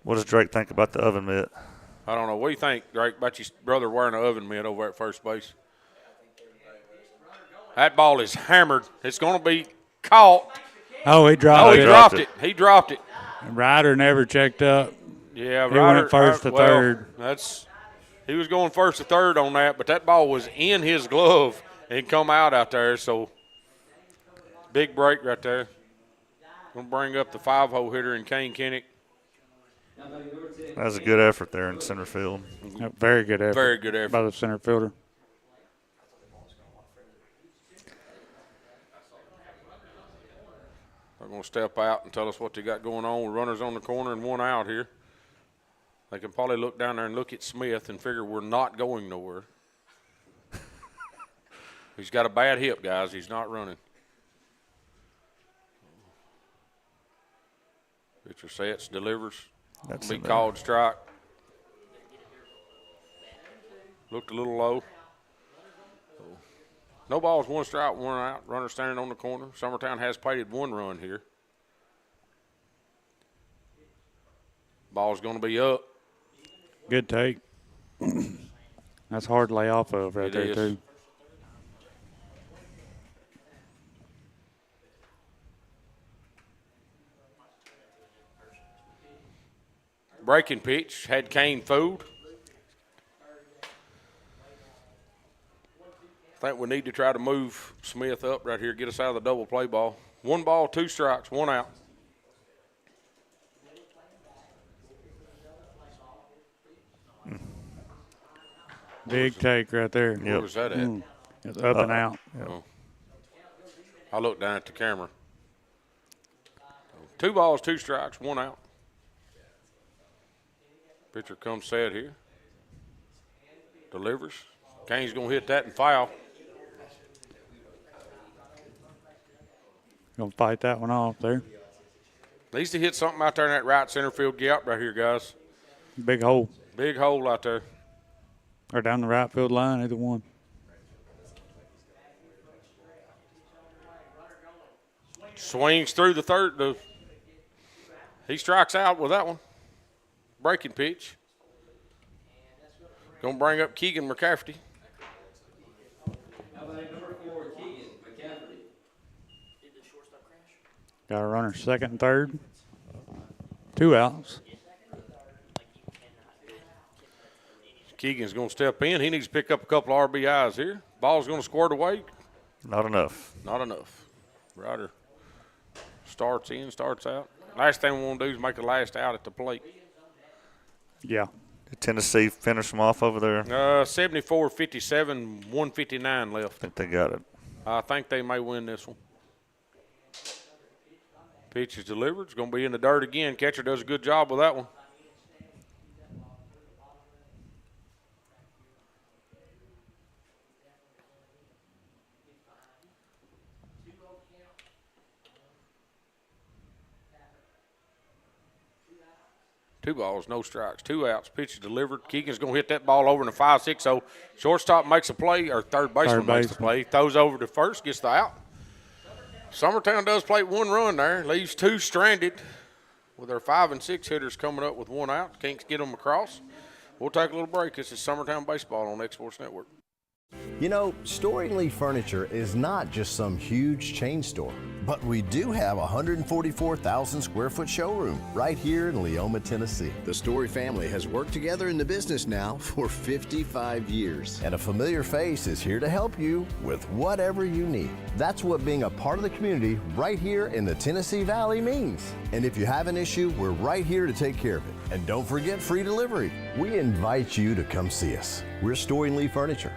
What does Drake think about the oven mitt? I don't know. What do you think, Drake, about your brother wearing an oven mitt over at first base? That ball is hammered. It's going to be caught. Oh, he dropped it. He dropped it. He dropped it. Ryder never checked up. Yeah, he went first to third. He was going first to third on that, but that ball was in his glove and come out there. So big break right there. Going to bring up the 5-hole hitter in Kane Kinnick. That was a good effort there in center field. Very good effort. Very good effort by the center fielder. They're going to step out and tell us what they got going on with runners on the corner and 1 out here. They can probably look down there and look at Smith and figure we're not going nowhere. He's got a bad hip, guys. He's not running. Pitcher sets, delivers. That's be called strike. Looked a little low. No balls, 1 strike, 1 out. Runner standing on the corner. Summertown has plated 1 run here. Ball's going to be up. Good take. That's hard to lay off of right there, too. Breaking pitch, had Kane fooled. I think we need to try to move Smith up right here, get us out of the double play ball. 1 ball, 2 strikes, 1 out. Big take right there. Where was that at? It's up and out. Oh. I looked down at the camera. 2 balls, 2 strikes, 1 out. Pitcher comes set here. Delivers. Kane's going to hit that and foul. Going to fight that one off there. Needs to hit something out there in that right center field gap right here, guys. Big hole. Big hole out there. Or down the right field line, either one. Swings through the third. He strikes out with that one. Breaking pitch. Going to bring up Keegan McCafferty. Got a runner second and third. 2 outs. Keegan's going to step in. He needs to pick up a couple of RBIs here. Ball's going to squirt away. Not enough. Not enough. Ryder starts in, starts out. Last thing we want to do is make the last out at the plate. Yeah. Did Tennessee finish them off over there? 74-57, 159 left. I think they got it. I think they may win this one. Pitch is delivered. It's going to be in the dirt again. Catcher does a good job with that one. Two balls, no strikes, 2 outs. Pitch is delivered. Keegan's going to hit that ball over in the 5-6-0. Shortstop makes a play, or third baseman makes the play. Throws over to first, gets the out. Summertown does play 1 run there. Leaves 2 stranded with their 5 and 6 hitters coming up with 1 out. Can't get them across. We'll take a little break. This is Summertown Baseball on X Sports Network. You know, Storing Lee Furniture is not just some huge chain store, but we do have a 144,000 square foot showroom right here in Leoma, Tennessee. The Story family has worked together in the business now for 55 years. And a familiar face is here to help you with whatever you need. That's what being a part of the community right here in the Tennessee Valley means. And if you have an issue, we're right here to take care of it. And don't forget free delivery. We invite you to come see us. We're Storing Lee Furniture.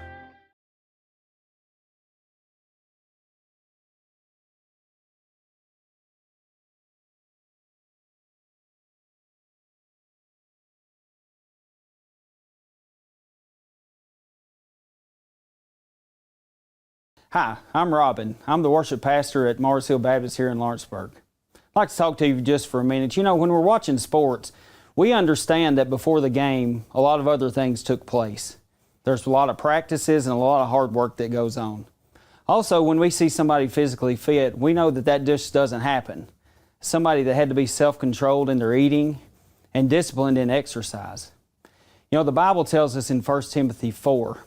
Hi, I'm Robin. I'm the worship pastor at Mars Hill Baptist here in Lawrenceburg. I'd like to talk to you just for a minute. You know, when we're watching sports, we understand that before the game, a lot of other things took place. There's a lot of practices and a lot of hard work that goes on. Also, when we see somebody physically fit, we know that that just doesn't happen. Somebody that had to be self-controlled in their eating and disciplined in exercise. You know, the Bible tells us in 1 Timothy 4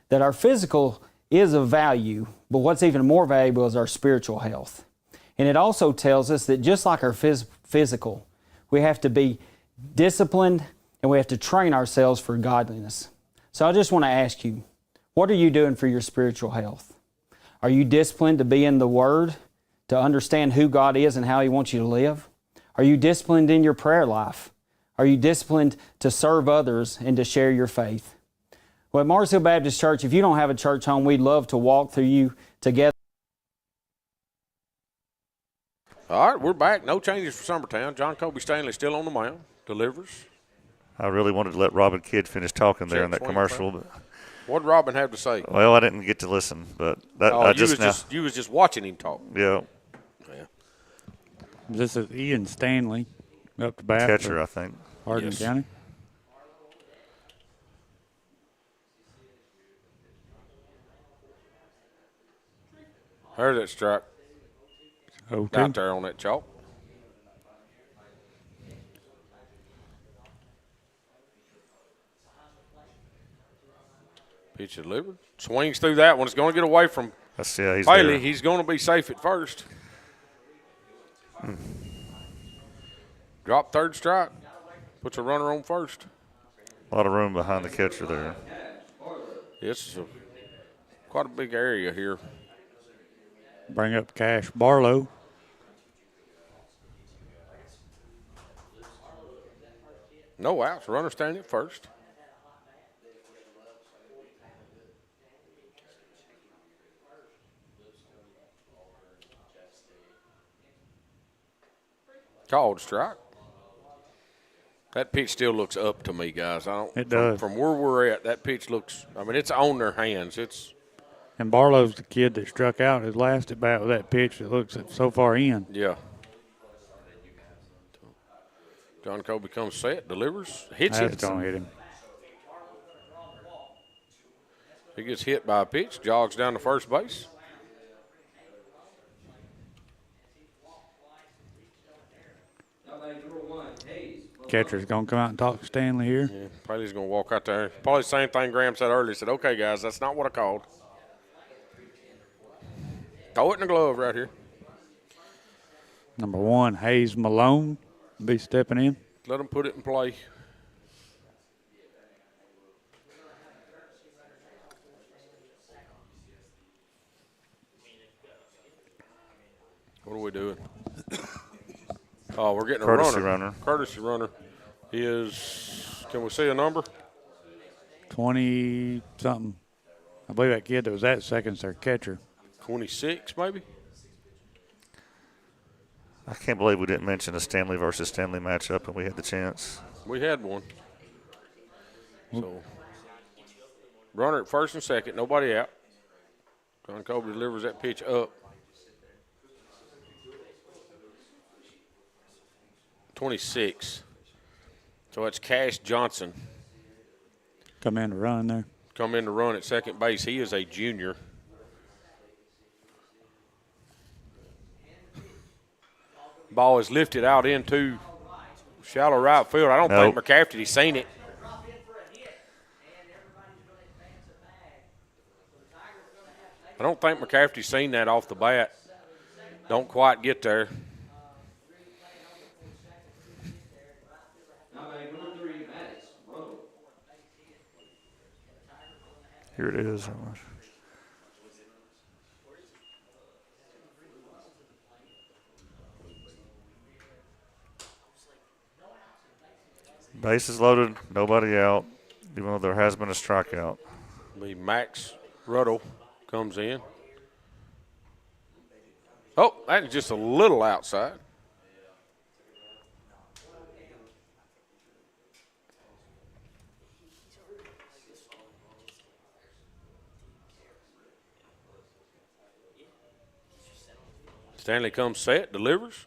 that our physical is of value, but what's even more valuable is our spiritual health. And it also tells us that just like our physical, we have to be disciplined and we have to train ourselves for godliness. So I just want to ask you, what are you doing for your spiritual health? Are you disciplined to be in the Word, to understand who God is and how He wants you to live? Are you disciplined in your prayer life? Are you disciplined to serve others and to share your faith? Well, at Mars Hill Baptist Church, if you don't have a church home, we'd love to walk through you together. All right, we're back. No changes for Summertown. John Kobe Stanley still on the mound. Delivers. I really wanted to let Robin Kidd finish talking there in that commercial. But what did Robin have to say? Well, I didn't get to listen, but that, you was just watching him talk. Yeah. This is Ian Stanley up to bat. Catcher, I think. Hardin County. There's that strike. Out there on that chalk. Pitch delivered. Swings through that one. It's going to get away from He's Bailey. there. He's going to be safe at first. Drop third strike. Puts a runner on first. A lot of room behind the catcher there. It's quite a big area here. Bring up Cash Barlow. No outs. Runner standing at first. Called strike. That pitch still looks up to me, guys. It does. From where we're at, that pitch looks. I mean, it's on their hands. And Barlow's the kid that struck out his last at bat with that pitch that looks so far in. Yeah. John Kobe comes set, delivers, hits it. That's going to hit him. He gets hit by a pitch, jogs down to first base. Catcher's going to come out and talk to Stanley here. Yeah, probably he's going to walk out there. Probably the same thing Graham said earlier. He said, okay, guys, that's not what I called. Throw it in the glove right here. Number 1, Hayes Malone will be stepping in. Let him put it in play. What are we doing? Oh, we're getting a Courtesy runner. runner. Courtesy runner is, can we see a number? 20-something. I believe that kid that was at second's their catcher. 26, maybe? I can't believe we didn't mention a Stanley versus Stanley matchup and we had the chance. We had one. So, runner at first and second, nobody out. John Kobe delivers that pitch up. 26. So it's Cash Johnson. Come in to run there. Come in to run at second base. He is a junior. Ball is lifted out into shallow right field. I don't think McCafferty's seen it. I don't think McCafferty's seen that off the bat. Don't quite get there. Here it is. Bases loaded, nobody out, even though there has been a strikeout. Max Ruddle comes in. Oh, that is just a little outside. Stanley comes set, delivers,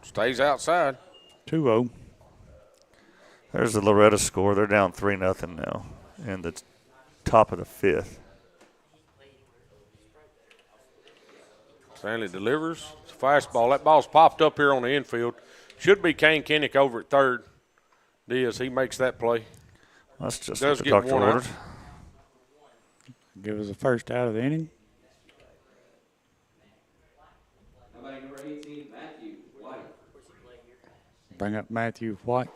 stays outside. 2-0. There's the Loretta score. They're down 3-0 now in the top of the 5th. Stanley delivers. It's a fastball. That ball's popped up here on the infield. Should be Kane Kinnick over at third. Diaz, he makes that play. That's just does what the get doctor one ordered. out. Give us the first out of the inning. Number 18, Matthew White. Bring up Matthew White.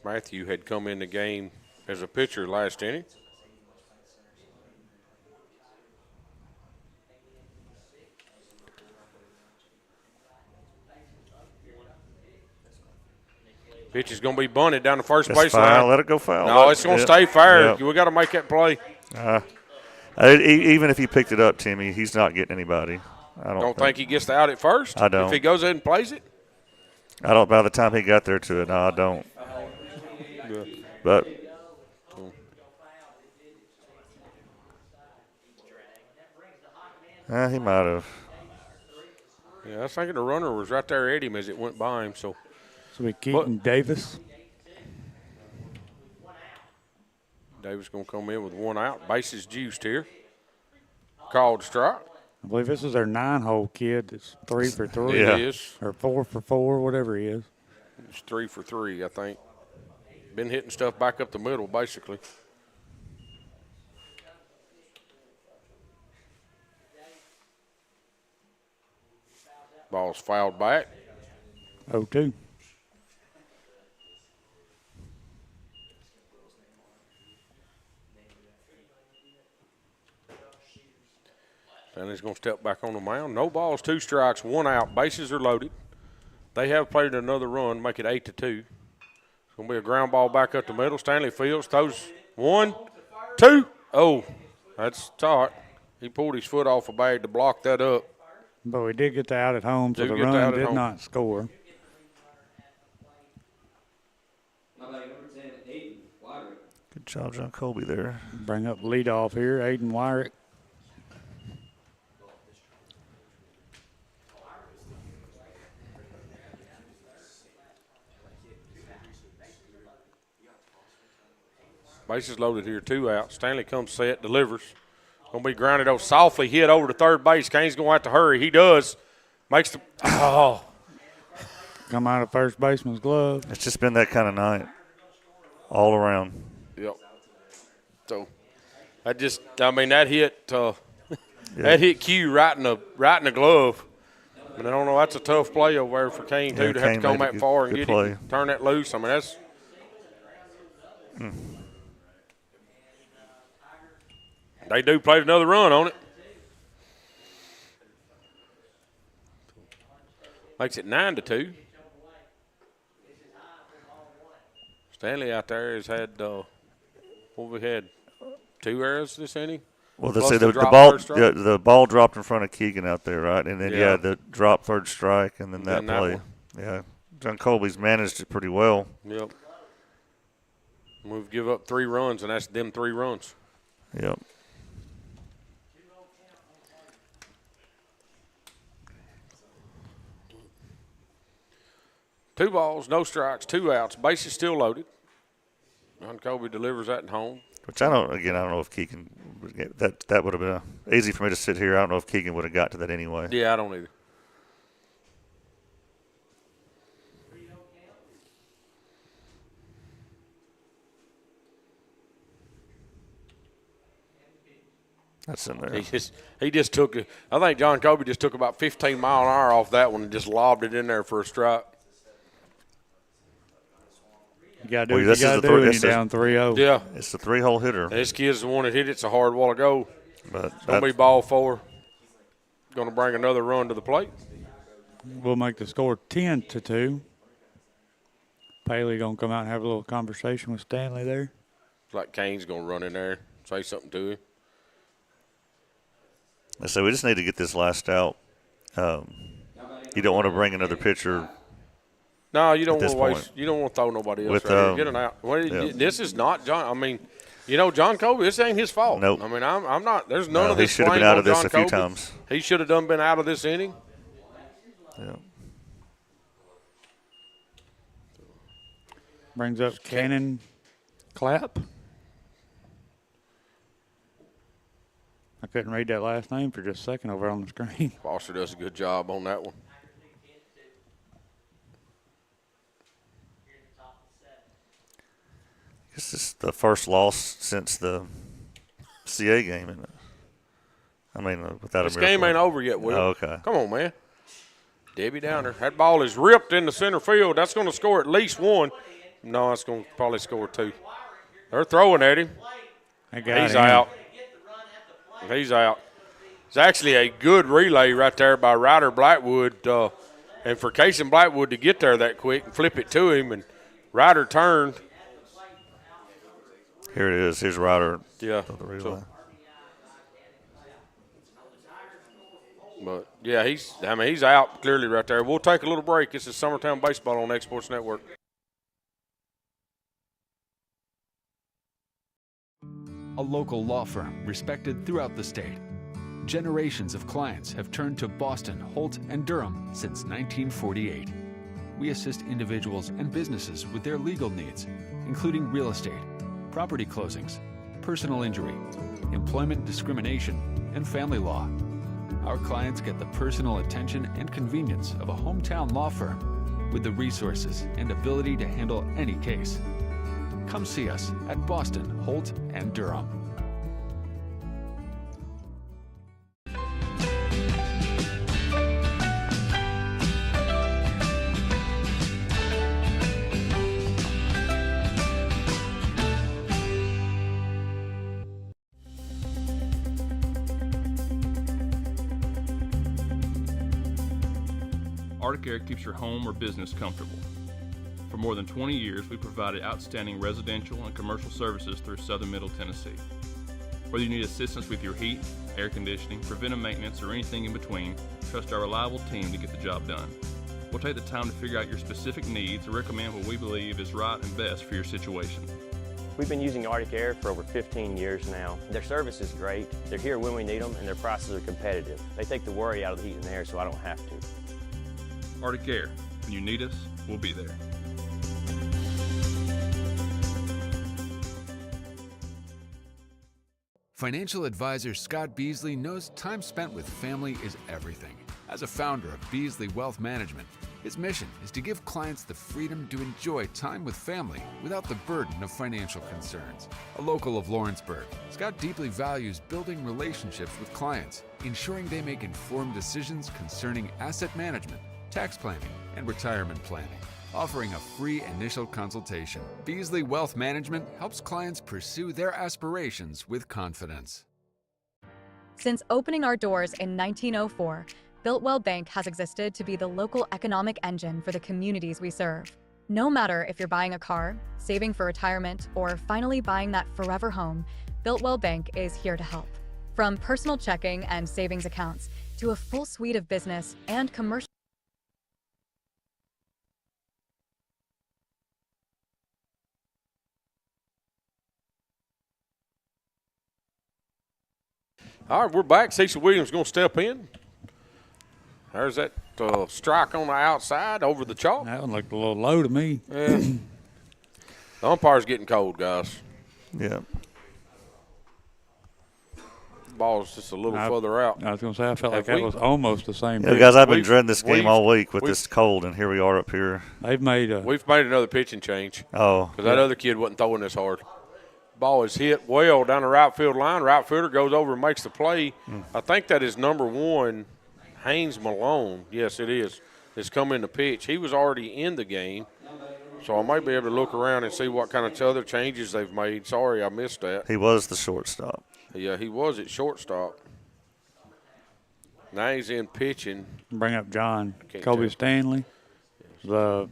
Matthew had come in the game as a pitcher last inning. Pitch is going to be bunted down the first That's base foul. line. Let it go foul. No, it's going to stay fair. We got to make that play. Even if he picked it up, Timmy, he's not getting anybody. I don't think he gets the out at first. I don't. If he goes ahead and plays it. I don't. By the time he got there to it, no, I don't. But he might have. Yeah, I was thinking the runner was right there at him as it went by him. So we Keaton Davis. Davis going to come in with one out. Bases juiced here. Called strike. I believe this is their 9-hole kid that's 3 for 3. It is. Or 4 for 4, whatever he is. It's 3 for 3, I think. been hitting stuff back up the middle, basically. Ball's fouled back. 0-2. Stanley's going to step back on the mound. No balls, 2 strikes, 1 out. Bases are loaded. They have played another run, make it 8-2. It's going to be a ground ball back up the middle. Stanley fields, throws 1, 2. Oh, that's Todd. He pulled his foot off a bag to block that up. But we did get the out at home, so the run did not score. Good job, John Colby there. Bring up leadoff here, Aiden Wyrick. Bases loaded here, 2 out. Stanley comes set, delivers. Going to be grounded over, softly hit over to third base. Kane's going to have to hurry. He does. Makes the – oh. Come out of first baseman's glove. It's just been that kind of night all around. Yep. So, that just – I mean, that hit that hit Q right in the glove. But I don't know. That's a tough play over there for Kane, too, to have to come that far and get it, turn that loose. I mean, that's They do play another run on it. Makes it 9-2. Stanley out there has had what we had 2 errors this inning. Well, they say the ball dropped in front of Keegan out there, right? And then the drop third strike, and then that play. Yeah, John Colby's managed it pretty well. Yep. We've give up 3 runs, and that's them 3 runs. Yep. Two balls, no strikes, 2 outs. Bases still loaded. John Colby delivers that at home. Which I don't know if Keegan – that would have been easy for me to sit here. I don't know if Keegan would have got to that anyway. Yeah, I don't either. That's in there. He just took it. I think John Colby just took about 15 mile an hour off that one and just lobbed it in there for a strike. You got to do what you got to do when you're down 3-0. Yeah. It's the 3-hole hitter. This kid's the one that hit it. It's a hard while ago. But it's going to be ball 4. Going to bring another run to the plate. We'll make the score 10-2. Paley going to come out and have a little conversation with Stanley there. It's like Kane's going to run in there, say something to him. So we just need to get this last out. You don't want to bring another pitcher. No, you don't want to waste. You don't want to throw nobody else right here. Get an out. This is not John. I mean, John Colby. This ain't his fault. Nope. I mean, I'm not. There's none of this. He should have been out of this a few times. He should have been out of this inning. Yeah. Brings up Cannon Clapp. I couldn't read that last name for just a second over on the screen. Foster does a good job on that one. This is the first loss since the CA game, isn't it? I mean, without this a miracle. game ain't over yet, Will. Oh, okay. Come on, man. Debbie Downer. That ball is ripped into center field. That's going to score at least 1. No, it's going to probably score 2. They're throwing at him. He's out. He's out. It's actually a good relay right there by Ryder Blackwood. And for Casey Blackwood to get there that quick and flip it to him, and Ryder turned. Here it is. Here's Ryder. Yeah. But, yeah, he's out clearly right there. We'll take a little break. This is Summertown Baseball on X Sports Network. A local law firm respected throughout the state. Generations of clients have turned to Boston, Holt, and Durham since 1948. We assist individuals and businesses with their legal needs, including real estate, property closings, personal injury, employment discrimination, and family law. Our clients get the personal attention and convenience of a hometown law firm with the resources and ability to handle any case. Come see us at Boston, Holt, and Durham. Arctic Air keeps your home or business comfortable. For more than 20 years, we've provided outstanding residential and commercial services through southern Middle Tennessee. Whether you need assistance with your heat, air conditioning, preventive maintenance, or anything in between, trust our reliable team to get the job done. We'll take the time to figure out your specific needs and recommend what we believe is right and best for your situation. We've been using Arctic Air for over 15 years now. Their service is great, they're here when we need them, and their prices are competitive. They take the worry out of the heat and air so I don't have to. Arctic Air, when you need us, we'll be there. Financial advisor Scott Beasley knows time spent with family is everything. As a founder of Beasley Wealth Management, his mission is to give clients the freedom to enjoy time with family without the burden of financial concerns. A local of Lawrenceburg, Scott deeply values building relationships with clients, ensuring they make informed decisions concerning asset management, tax planning, and retirement planning, offering a free initial consultation. Beasley Wealth Management helps clients pursue their aspirations with confidence. Since opening our doors in 1904, Builtwell Bank has existed to be the local economic engine for the communities we serve. No matter if you're buying a car, saving for retirement, or finally buying that forever home, Builtwell Bank is here to help. From personal checking and savings accounts to a full suite of business and commercial. All right, we're back. Cecil Williams going to step in. There's that strike on the outside over the chalk. That one looked a little low to me. Yeah. The umpire's getting cold, guys. Yeah. Ball's just a little further out. I was going to say, I felt like that was almost the same. Yeah, guys, I've been dreading this game all week with this cold, and here we are up here. We've made another pitching change. Oh. Because that other kid wasn't throwing this hard. Ball is hit well down the right field line. Right fielder goes over and makes the play. I think that is number 1, Haynes Malone. Yes, it is. It's come in the pitch. He was already in the game, so I might be able to look around and see what kind of other changes they've made. Sorry, I missed that. He was the shortstop. Yeah, he was at shortstop. Now he's in pitching. Bring up John. Kobe Stanley. The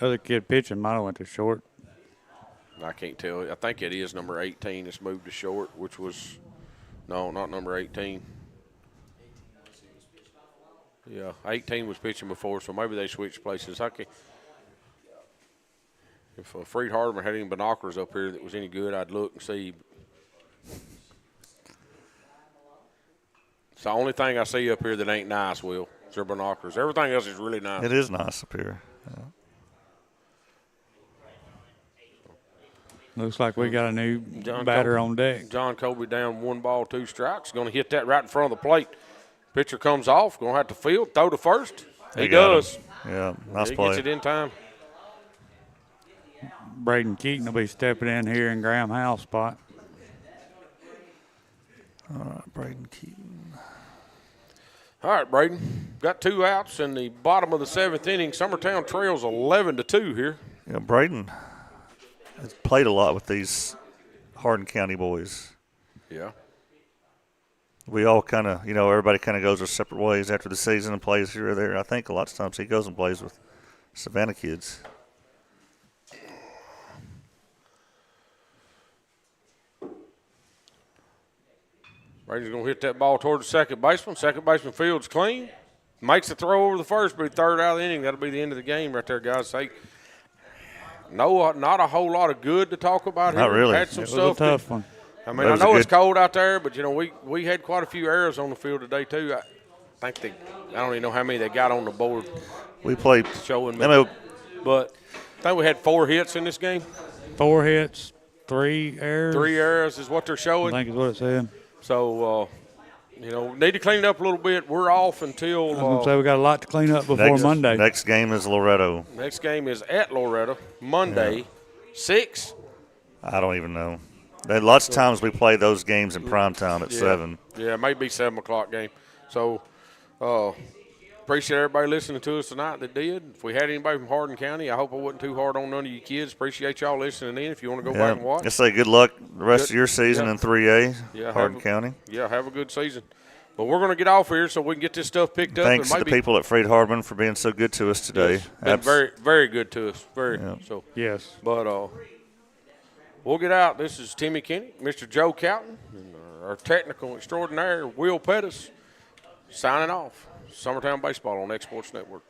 other kid pitching might have went to short. I can't tell. I think it is number 18 that's moved to short, which was – no, not number 18. Yeah, 18 was pitching before, so maybe they switched places. If Freed Hardeman had any binoculars up here that was any good, I'd look and see. It's the only thing I see up here that ain't nice, Will, is their binoculars. Everything else is really nice. It is nice up here. Yeah. Looks like we got a new batter on deck. John Colby down 1 ball, 2 strikes. Going to hit that right in front of the plate. Pitcher comes off. Going to have to field, throw to first. He does. Yeah, nice he play. Gets it in time. Braden Keaton will be stepping in here in Graham Howell's spot. All right, Braden Keaton. All right, Braden. Got 2 outs in the bottom of the 7th inning. Summertown trails 11-2 here. Yeah, Braden has played a lot with these Hardin County boys. Yeah. We all kind of, everybody kind of goes their separate ways after the season and plays here or there. I think a lot of times he goes and plays with Savannah kids. Braden's going to hit that ball toward the second baseman. Second baseman fields clean. Makes the throw over the first, but 3rd out of the inning. That'll be the end of the game right there, guys. No, not a whole lot of good to talk about here. Not really. Had some it was stuff a tough one. I mean, I know it's cold out there, but, we had quite a few errors on the field today, too. I don't even know how many they got on the board. We played. Showing me. But I think we had 4 hits in this game. 4 hits, 3 errors. 3 errors is what they're showing. I think is what it said. So, need to clean it up a little bit. We're off until I was going to say we got a lot to clean up before Monday. Next game is Loretto. Next game is at Loretto, Monday, 6. I don't even know. Lots of times we play those games in primetime at 7. Yeah, it may be 7 o'clock game. So appreciate everybody listening to us tonight that did. If we had anybody from Hardin County, I hope I wasn't too hard on none of you kids. Appreciate y'all listening in. If you want to go back and watch. Let's say good luck the rest of your season in 3A, Hardin County. Yeah, have a good season. But we're going to get off here so we can get this stuff picked up. Thanks to the people at Freight Hardeman for being so good to us today. Yes, been very, very good to us. So. Yes. But we'll get out. This is Timmy Kenny, Mr. Joe Cowton, and our technical extraordinaire, Will Pettis, signing off. Summertown Baseball on X Sports Network.